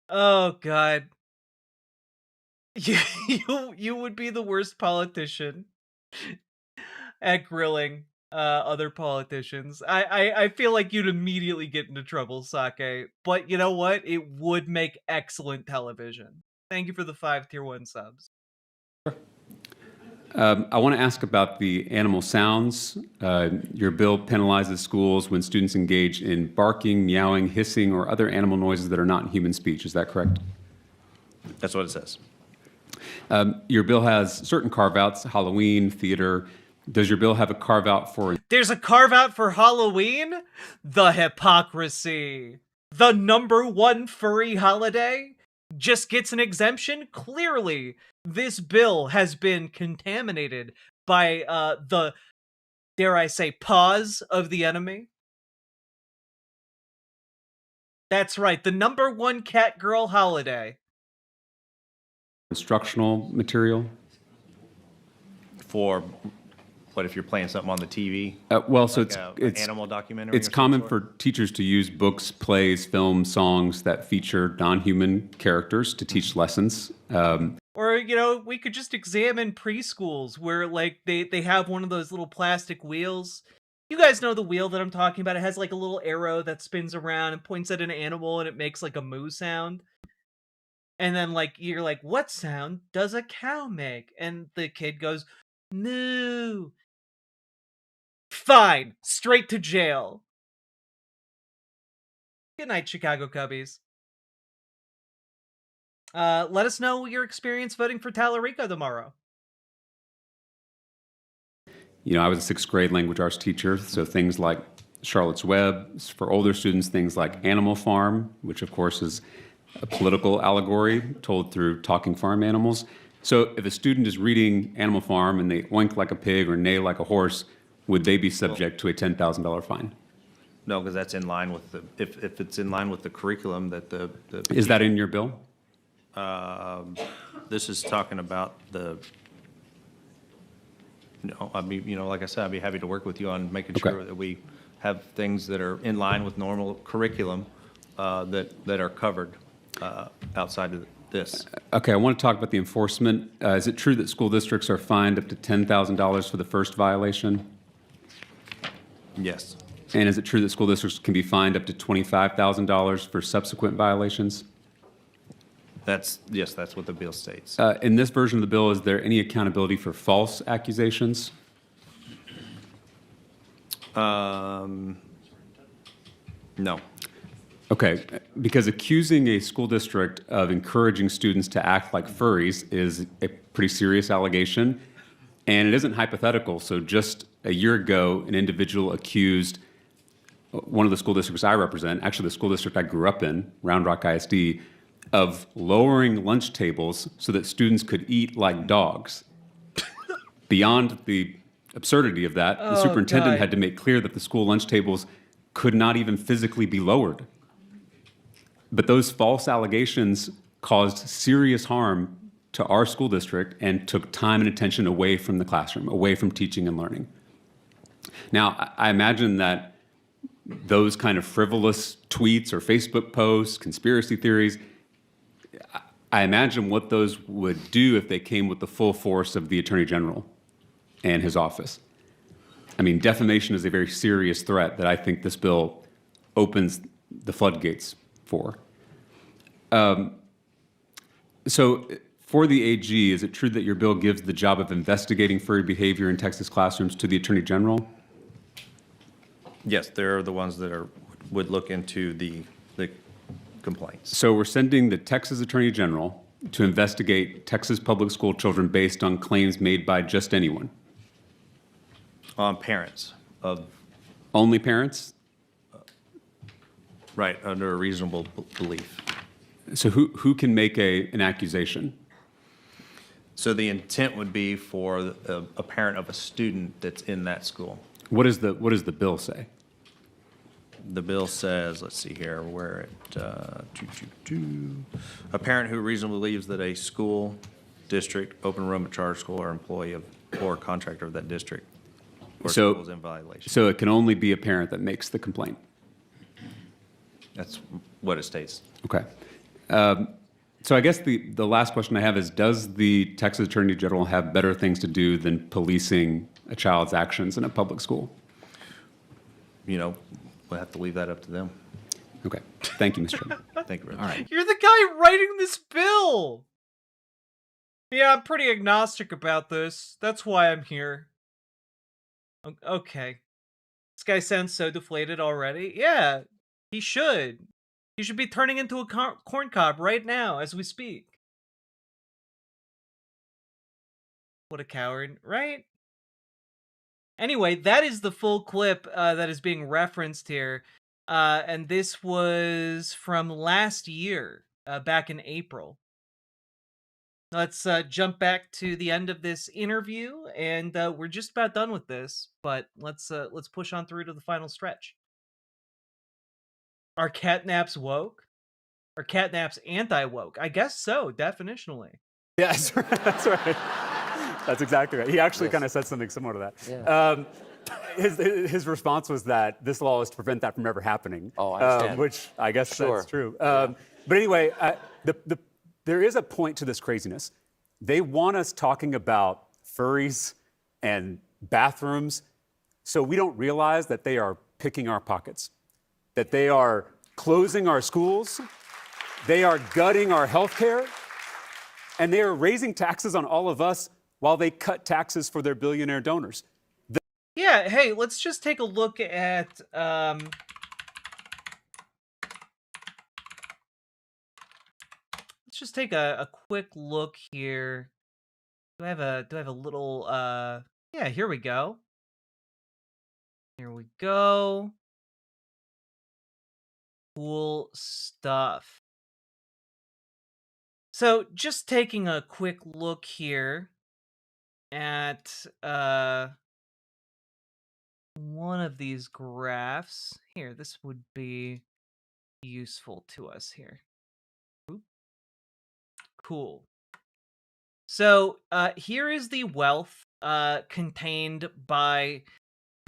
Oh, God. You would be the worst politician at grilling other politicians. I feel like you'd immediately get into trouble, Sake. But you know what? It would make excellent television. Thank you for the 5 tier 1 subs. I want to ask about the animal sounds. Your bill penalizes schools when students engage in barking, meowing, hissing, or other animal noises that are not in human speech. Is that correct? That's what it says. Your bill has certain carve-outs, Halloween, theater. Does your bill have a carve-out for... There's a carve-out for Halloween? The hypocrisy. The #1 furry holiday just gets an exemption? Clearly, this bill has been contaminated by the, dare I say, paws of the enemy. That's right, the #1 cat girl holiday. Instructional material? For what if you're playing something on the TV? Well, so like it's animal documentary. It's common for teachers to use books, plays, films, songs that feature non-human characters to teach lessons. Or, we could just examine preschools where, like, they have one of those little plastic wheels. You guys know the wheel that I'm talking about. It has, like, a little arrow that spins around and points at an animal, and it makes, like, a moo sound. And then, like, you're like, what sound does a cow make? And the kid goes, moo. Fine. Straight to jail. Good night, Chicago Cubbies. Let us know your experience voting for Tallarico tomorrow. I was a 6th grade language arts teacher, so things like Charlotte's Web. For older students, things like Animal Farm, which of course is a political allegory told through talking farm animals. So if a student is reading Animal Farm and they oink like a pig or neigh like a horse, would they be subject to a $10,000 fine? No, because that's in line with if it's in line with the curriculum that the Is that in your bill? This is talking about the. Like I said, I'd be happy to work with you on making sure that we have things that are in line with normal curriculum that are covered outside of this. Okay, I want to talk about the enforcement. Is it true that school districts are fined up to $10,000 for the first violation? Yes. And is it true that school districts can be fined up to $25,000 for subsequent violations? Yes, that's what the bill states. In this version of the bill, is there any accountability for false accusations? No. Okay, because accusing a school district of encouraging students to act like furries is a pretty serious allegation, and it isn't hypothetical. So just a year ago, an individual accused one of the school districts I represent, actually the school district I grew up in, Round Rock ISD, of lowering lunch tables so that students could eat like dogs. Beyond the absurdity of that, the superintendent God. had to make clear that the school lunch tables could not even physically be lowered. But those false allegations caused serious harm to our school district and took time and attention away from the classroom, away from teaching and learning. Now, I imagine that those kind of frivolous tweets or Facebook posts, conspiracy theories, I imagine what those would do if they came with the full force of the Attorney General and his office. I mean, defamation is a very serious threat that I think this bill opens the floodgates for. So for the AG, is it true that your bill gives the job of investigating furry behavior in Texas classrooms to the Attorney General? Yes, they're the ones that would look into the complaints. So we're sending the Texas Attorney General to investigate Texas public school children based on claims made by just anyone? On parents of... Only parents? Right, under a reasonable belief. So who can make an accusation? So the intent would be for a parent of a student that's in that school. What does the bill say? The bill says, let's see here, where it, a parent who reasonably believes that a school, district, open enrollment charter school, or employee of or contractor of that district or school is in violation. So it can only be a parent that makes the complaint? That's what it states. Okay. So I guess the last question I have is, does the Texas Attorney General have better things to do than policing a child's actions in a public school? You know, we'll have to leave that up to them. Okay. Thank you, Mr. Chairman. Thank you, Rich. All right. You're the guy writing this bill! Yeah, I'm pretty agnostic about this. That's why I'm here. Okay. This guy sounds so deflated already. Yeah, he should. He should be turning into a corn cob right now as we speak. What a coward, right? Anyway, that is the full clip that is being referenced here. And this was from last year, back in April. Let's jump back to the end of this interview, and we're just about done with this, but let's push on through to the final stretch. Are catnaps woke? Are catnaps anti-woke? I guess so, definitionally. Yeah, that's right. That's right. That's exactly right. He actually kind of said something similar to that. Yeah. His response was that this law is to prevent that from ever happening. Oh, I understand. Which I guess Sure. that's true. But anyway, there is a point to this craziness. They want us talking about furries and bathrooms, so we don't realize that they are picking our pockets, that they are closing our schools, they are gutting our health care, and they are raising taxes on all of us while they cut taxes for their billionaire donors. Yeah, hey, let's just take a look at let's just take a quick look here. Do I have a little yeah, here we go. Here we go. Cool stuff. So, just taking a quick look here at one of these graphs. Here, this would be useful to us here. Oop. Cool. So, here is the wealth contained by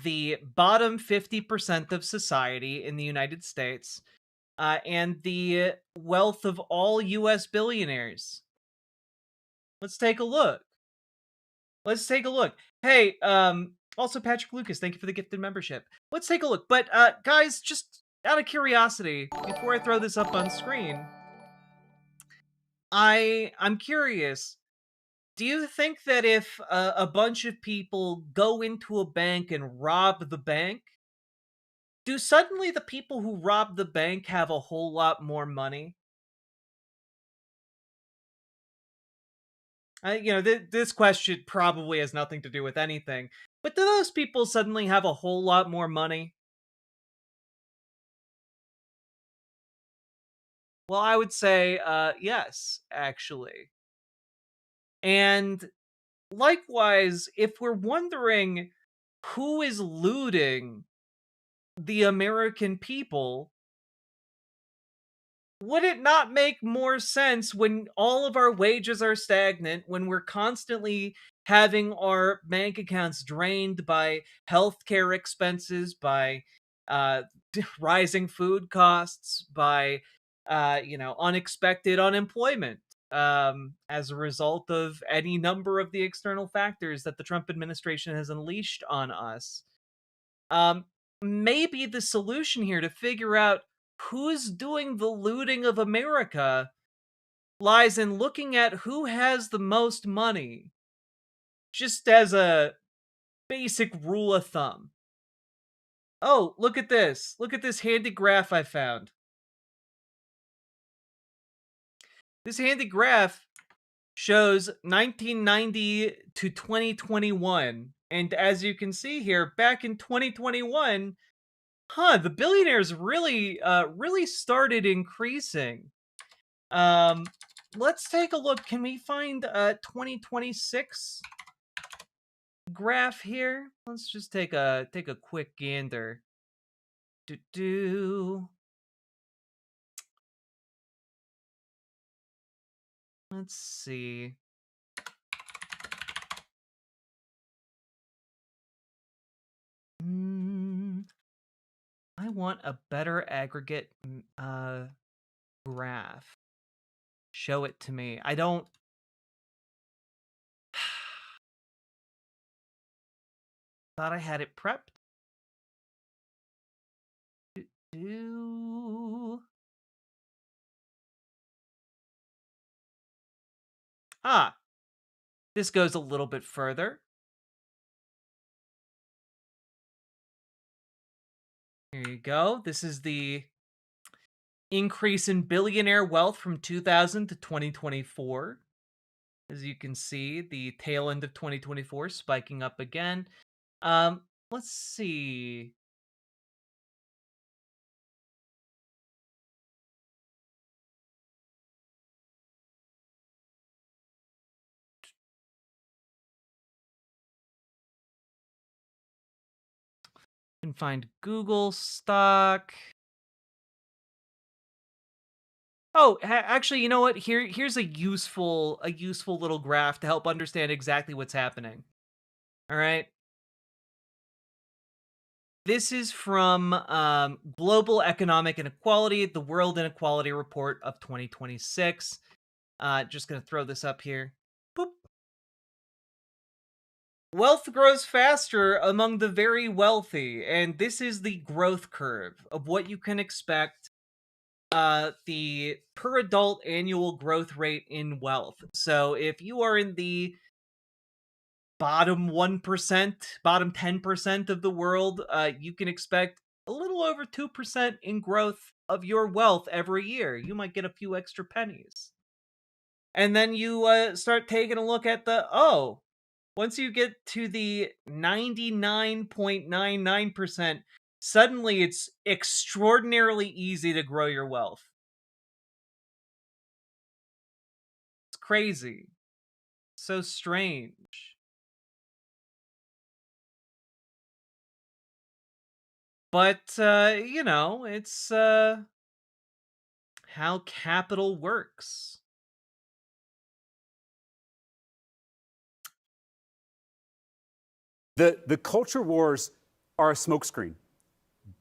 the bottom 50% of society in the United States, and the wealth of all U.S. billionaires. Let's take a look. Let's take a look. Hey, also Patrick Lucas, thank you for the gifted membership. Let's take a look. But, guys, just out of curiosity, before I throw this up on screen, I'm curious. Do you think that if a bunch of people go into a bank and rob the bank, do suddenly the people who robbed the bank have a whole lot more money? This question probably has nothing to do with anything, but do those people suddenly have a whole lot more money? Well, I would say yes, actually. And likewise, if we're wondering who is looting the American people, would it not make more sense when all of our wages are stagnant, when we're constantly having our bank accounts drained by healthcare expenses, by rising food costs, by unexpected unemployment as a result of any number of the external factors that the Trump administration has unleashed on us? Um, Maybe the solution here to figure out who's doing the looting of America lies in looking at who has the most money, just as a basic rule of thumb. Oh, look at this. Look at this handy graph I found. This handy graph shows 1990 to 2021. And as you can see here, back in 2021, the billionaires really started increasing. Let's take a look. Can we find a 2026 graph here? Let's just take a quick gander. Let's see. I want a better aggregate graph. Show it to me. I don't. Thought I had it prepped. This goes a little bit further. Here you go. This is the increase in billionaire wealth from 2000 to 2024. As you can see, the tail end of 2024 spiking up again. Let's see. You can find Google stock. Oh, actually, you know what? Here's a useful little graph to help understand exactly what's happening. All right. This is from Global Economic Inequality, the World Inequality Report of 2026. Just going to throw this up here. Boop. Wealth grows faster among the very wealthy, and this is the growth curve of what you can expect the per adult annual growth rate in wealth. So if you are in the bottom 1%, bottom 10% of the world, you can expect a little over 2% in growth of your wealth every year. You might get a few extra pennies. And then you start taking a look at once you get to the 99.99%, suddenly it's extraordinarily easy to grow your wealth. It's crazy. So strange. But, it's how capital works. The culture wars are a smokescreen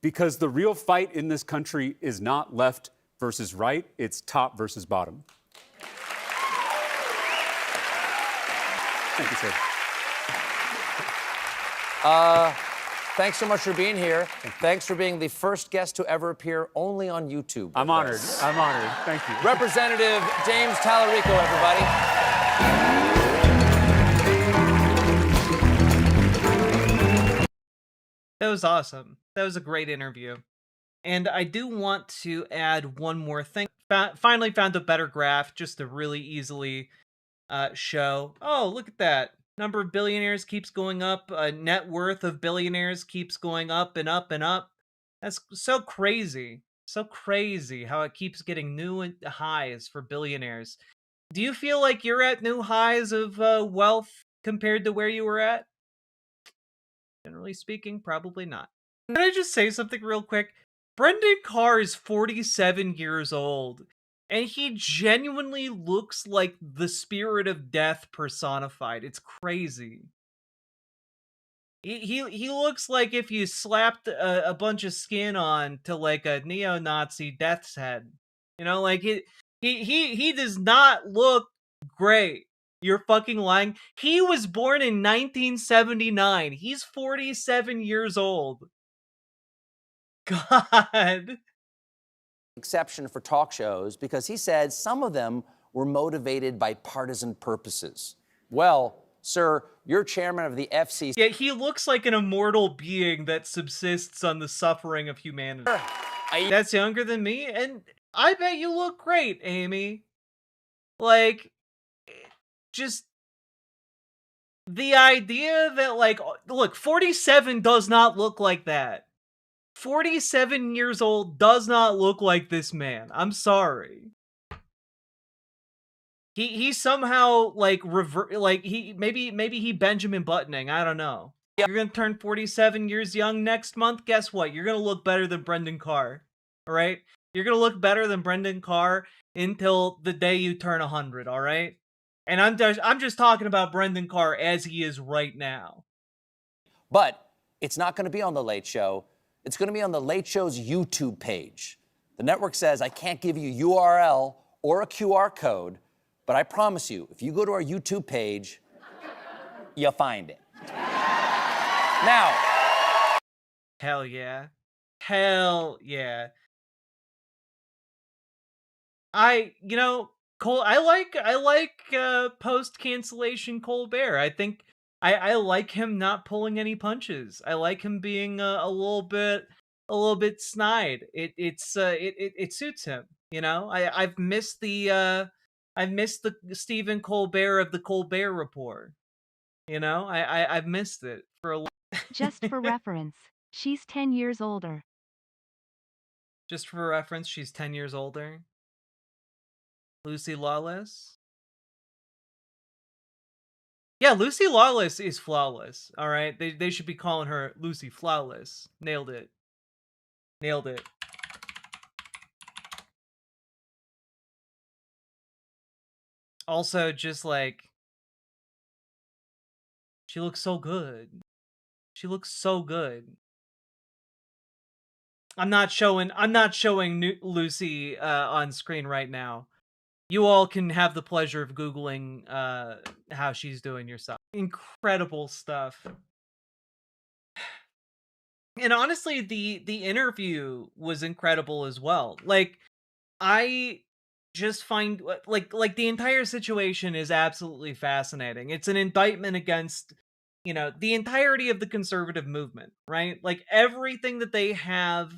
because the real fight in this country is not left versus right, it's top versus bottom. Thank you, sir. Thanks so much for being here. Thanks for being the first guest to ever appear only on YouTube. I'm honored. I'm honored. Thank you. Representative James Tallarico, everybody. That was awesome. That was a great interview. And I do want to add one more thing. Finally found a better graph just to really easily show. Oh, look at that. Number of billionaires keeps going up. Net worth of billionaires keeps going up and up and up. That's so crazy. So crazy how it keeps getting new highs for billionaires. Do you feel like you're at new highs of wealth compared to where you were at? Generally speaking, probably not. Can I just say something real quick? Brendan Carr is 47 years old, and he genuinely looks like the spirit of death personified. It's crazy. He looks like if you slapped a bunch of skin on to like a neo-Nazi death's head. You know, like he does not look great. You're fucking lying. He was born in 1979. He's 47 years old. God. Exception for talk shows because he said some of them were motivated by partisan purposes. Well, sir, you're chairman of the FCC. Yeah, he looks like an immortal being that subsists on the suffering of humanity. That's younger than me, and I bet you look great, Amy. Like, just the idea that, like, look, 47 does not look like that. 47 years old does not look like this man. I'm sorry. He somehow like maybe he Benjamin Buttoning. I don't know. You're gonna turn 47 years young next month. Guess what? You're gonna look better than Brendan Carr. All right. You're gonna look better than Brendan Carr until the day you turn 100. All right. And I'm just talking about Brendan Carr as he is right now. But it's not going to be on The Late Show. It's going to be on The Late Show's YouTube page. The network says I can't give you URL or a QR code, but I promise you, if you go to our YouTube page, you'll find it. Now. Hell yeah. Hell yeah. I like post-cancellation Colbert. I think I like him not pulling any punches. I like him being a little bit snide. It suits him, you know? I've missed the Stephen Colbert of the Colbert Report. You know? I've missed it for a Just for reference, she's 10 years older. Just for reference, she's 10 years older. Lucy Lawless? Yeah, Lucy Lawless is flawless, alright? They should be calling her Lucy Flawless. Nailed it. Nailed it. Also, just like... she looks so good. She looks so good. I'm not showing Lucy on screen right now. You all can have the pleasure of Googling how she's doing yourself. Incredible stuff. And honestly, the interview was incredible as well. Like, I just find like the entire situation is absolutely fascinating. It's an indictment against, you know, the entirety of the conservative movement, right? Like everything that they have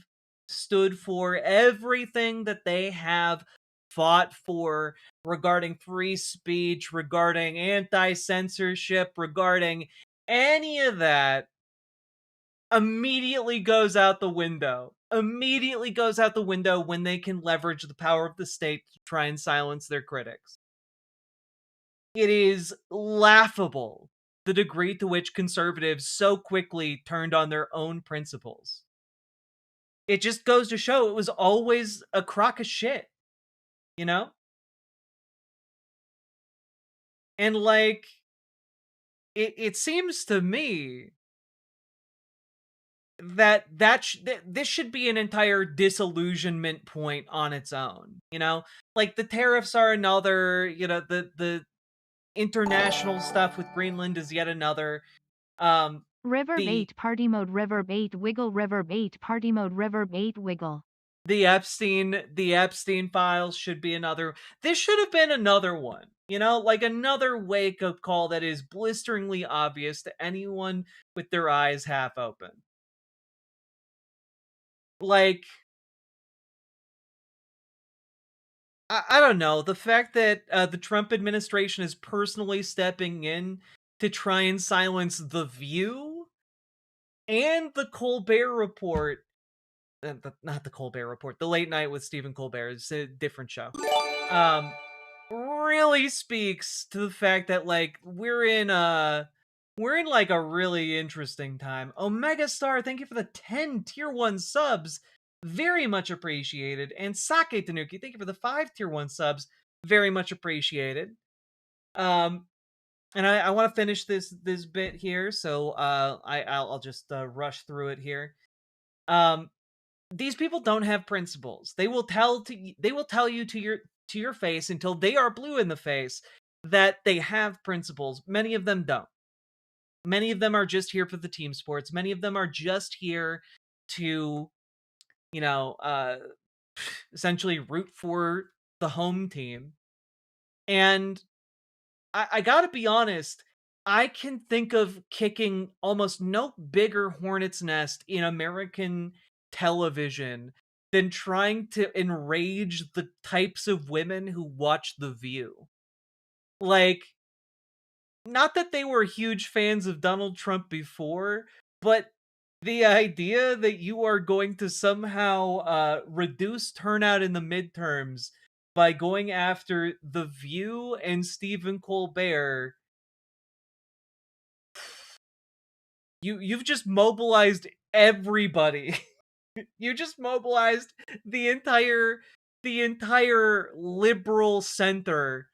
stood for, everything that they have fought for regarding free speech, regarding anti-censorship, regarding any of that immediately goes out the window. Immediately goes out the window when they can leverage the power of the state to try and silence their critics. It is laughable the degree to which conservatives so quickly turned on their own principles. It just goes to show it was always a crock of shit, you know? And like, it seems to me that this should be an entire disillusionment point on its own, you know? Like, the tariffs are another, you know, the international stuff with Greenland is yet another. River bait party mode, river bait wiggle, river bait party mode, river bait wiggle. The Epstein files should be another. This should have been another one, you know, like another wake-up call that is blisteringly obvious to anyone with their eyes half open. Like, I don't know, the fact that the Trump administration is personally stepping in to try and silence The View and the Colbert Report, not the Colbert Report, the Late Night with Stephen Colbert, it's a different show. really speaks to the fact that, like, we're in like a really interesting time. Omega Star, thank you for the 10 tier 1 subs. Very much appreciated. And Sake Tanuki, thank you for the 5 tier 1 subs. Very much appreciated. And I want to finish this bit here, so I'll just rush through it here. These people don't have principles. They will tell you to your face until they are blue in the face that they have principles. Many of them don't. Many of them are just here for the team sports. Many of them are just here to, you know, essentially root for the home team. And I gotta be honest, I can think of kicking almost no bigger hornet's nest in American television than trying to enrage the types of women who watch The View. Like, not that they were huge fans of Donald Trump before, but the idea that you are going to somehow reduce turnout in the midterms by going after The View and Stephen Colbert, you've just mobilized everybody. You just mobilized the entire liberal center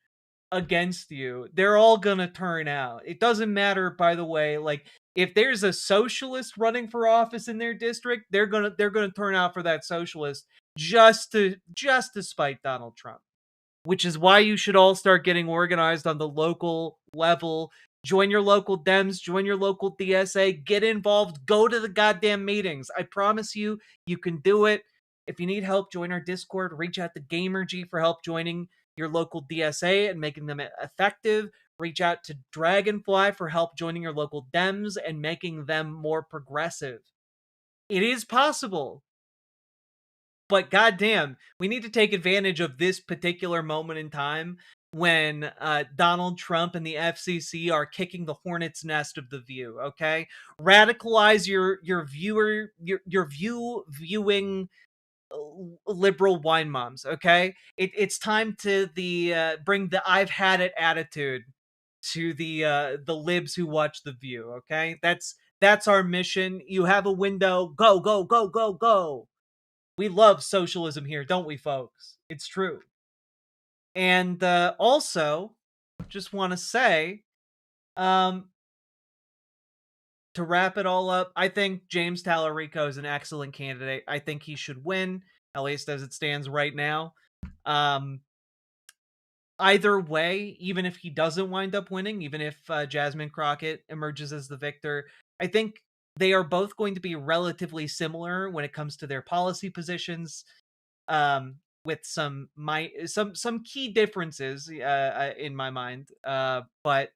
against you. They're all gonna turn out. It doesn't matter, by the way, like, if there's a socialist running for office in their district, they're gonna turn out for that socialist just to spite Donald Trump. Which is why you should all start getting organized on the local level. Join your local Dems, join your local DSA, get involved, go to the goddamn meetings. I promise you, you can do it. If you need help, join our Discord. Reach out to GamerG for help joining your local DSA and making them effective. Reach out to Dragonfly for help joining your local Dems and making them more progressive. It is possible. But goddamn, we need to take advantage of this particular moment in time when Donald Trump and the FCC are kicking the hornet's nest of The View. Okay, radicalize your viewing liberal wine moms. Okay, it's time to bring the "I've had it" attitude to the libs who watch The View. Okay, that's our mission. You have a window. Go go go go go. We love socialism here, don't we, folks? It's true. And also, just want to say, to wrap it all up, I think James Tallarico is an excellent candidate. I think he should win, at least as it stands right now. Either way, even if he doesn't wind up winning, even if Jasmine Crockett emerges as the victor, I think they are both going to be relatively similar when it comes to their policy positions, with some key differences in my mind. But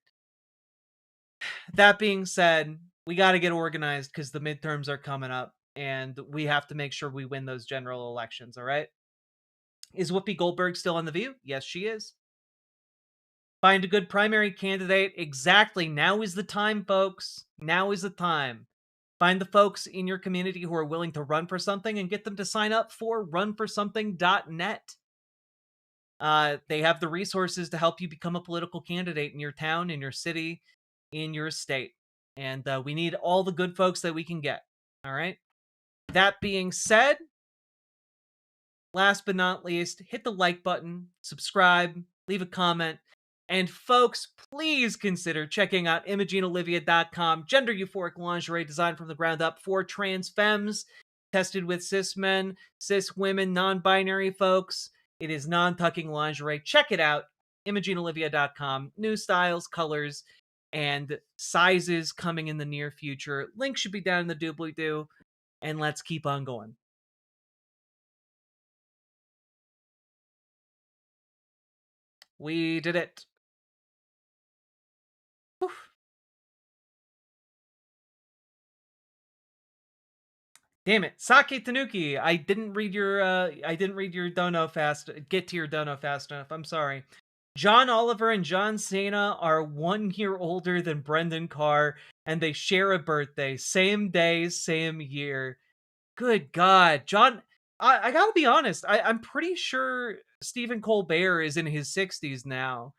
that being said, we got to get organized because the midterms are coming up, and we have to make sure we win those general elections. All right. Is Whoopi Goldberg still on The View? Yes, she is. Find a good primary candidate. Exactly. Now is the time, folks. Now is the time. Find the folks in your community who are willing to run for something and get them to sign up for runforsomething.net. They have the resources to help you become a political candidate in your town, in your city, in your state. And we need all the good folks that we can get. All right. That being said, last but not least, hit the like button, subscribe, leave a comment. And folks, please consider checking out ImogeneOlivia.com, gender euphoric lingerie designed from the ground up for trans femmes, tested with cis men, cis women, non-binary folks. It is non-tucking lingerie. Check it out, ImogeneOlivia.com. New styles, colors, and sizes coming in the near future. Link should be down in the doobly-doo. And let's keep on going. We did it. Whew. Damn it, Sake Tanuki. I didn't read your dono fast. Get to your dono fast enough. I'm sorry. John Oliver and John Cena are 1 year older than Brendan Carr, and they share a birthday. Same day, same year. Good God, John. I gotta be honest. I'm pretty sure Stephen Colbert is in his 60s now,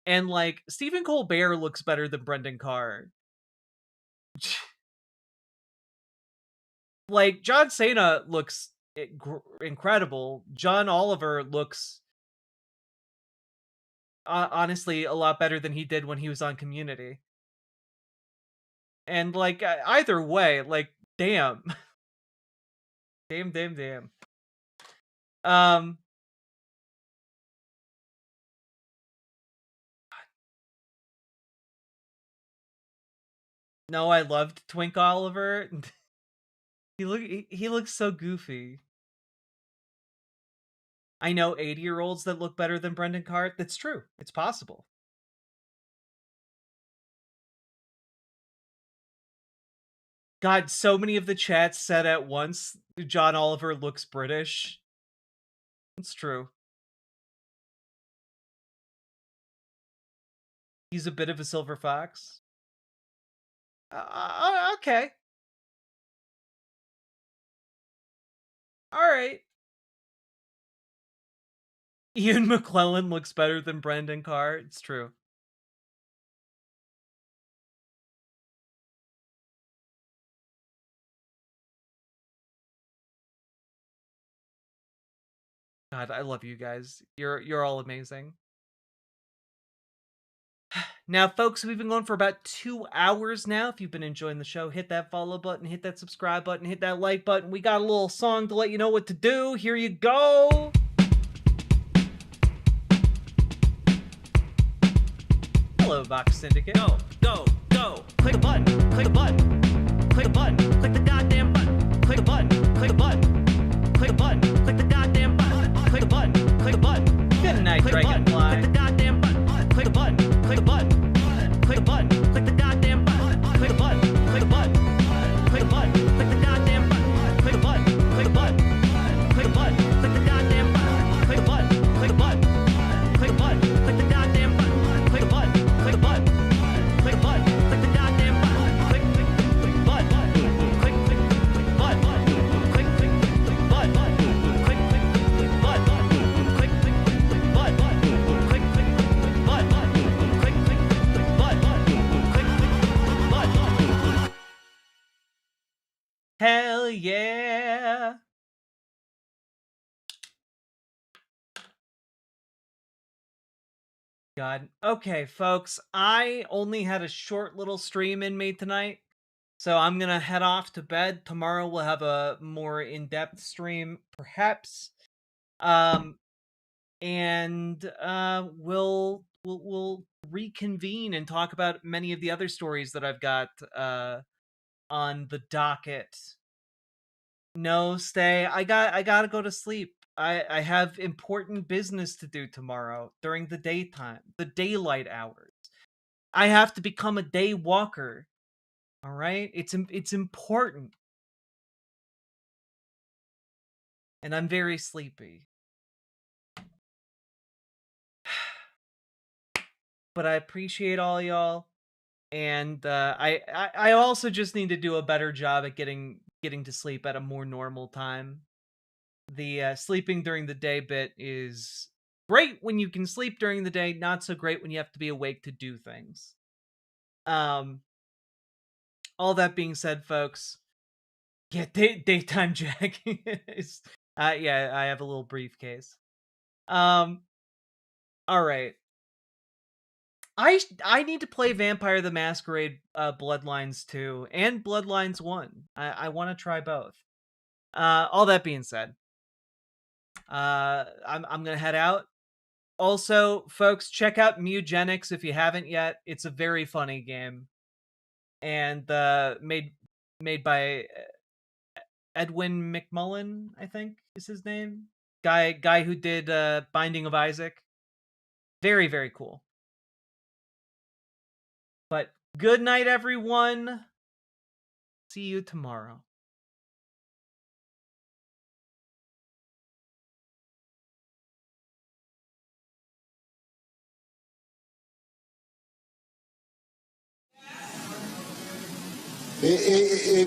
and like Stephen Colbert looks better than Brendan Carr. Like John Cena looks incredible. John Oliver looks honestly a lot better than he did when he was on Community. And like either way, like damn. Damn. No, I loved Twink Oliver. He looks so goofy. I know 80-year-olds that look better than Brendan Carr. That's true. It's possible. God, so many of the chats said at once, John Oliver looks British. It's true. He's a bit of a silver fox. Okay. All right. Ian McClellan looks better than Brendan Carr. It's true. God, I love you guys. You're all amazing. Now, folks, we've been going for about 2 hours now. If you've been enjoying the show, hit that follow button, hit that subscribe button, hit that like button. We got a little song to let you know what to do. Here you go. Hello, Vox Syndicate. Go. Click a button. Click a button. Click a button. Click the goddamn button. Click a button. Click a button. Click a button. Click the goddamn button. Click a button. Click a button. Good night, Dragonfly. Click the goddamn button. Click a button. Click a button. Click a button. Click the goddamn button. Click a button. Click a button. Click a button. Click the goddamn button. Click a button. Click a button. Click a button. Click the goddamn button. Click a button. Click a button. Click a button. Click the goddamn button. Click a button. Click a button. Click a button. Click the goddamn button. Click button. Click button. Click button. Click button. Click button. Click button. Hell yeah. God. Okay, folks, I only had a short little stream in me tonight, so I'm gonna head off to bed. Tomorrow we'll have a more in-depth stream, perhaps. And we'll reconvene and talk about many of the other stories that I've got on the docket. No, stay. I gotta go to sleep. I have important business to do tomorrow during the daytime, the daylight hours. I have to become a day walker. All right? It's important. And I'm very sleepy. But I appreciate all y'all. And I also just need to do a better job at getting to sleep at a more normal time. The sleeping during the day bit is great when you can sleep during the day, not so great when you have to be awake to do things. All that being said, folks, yeah, daytime jacking is yeah, I have a little briefcase. All right. I need to play Vampire the Masquerade Bloodlines 2 and Bloodlines 1. I want to try both. All that being said, I'm gonna head out. Also, folks, check out Mugenics if you haven't yet. It's a very funny game, and made by Edwin McMullen, I think is his name. Guy who did Binding of Isaac. Very, very cool. But good night, everyone. See you tomorrow. If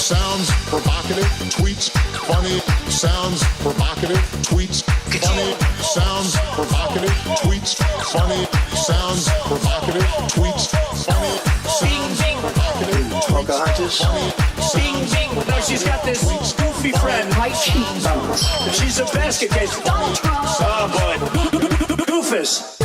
Sounds provocative, tweets funny. Sounds provocative, tweets funny. Sounds provocative, tweets funny. Sounds provocative, tweets funny. Sounds provocative, Pocahontas. Bing, bing. No, she's got this goofy friend. White cheekbones. She's a basket case. Donald Trump. Oh, boy. Goofus.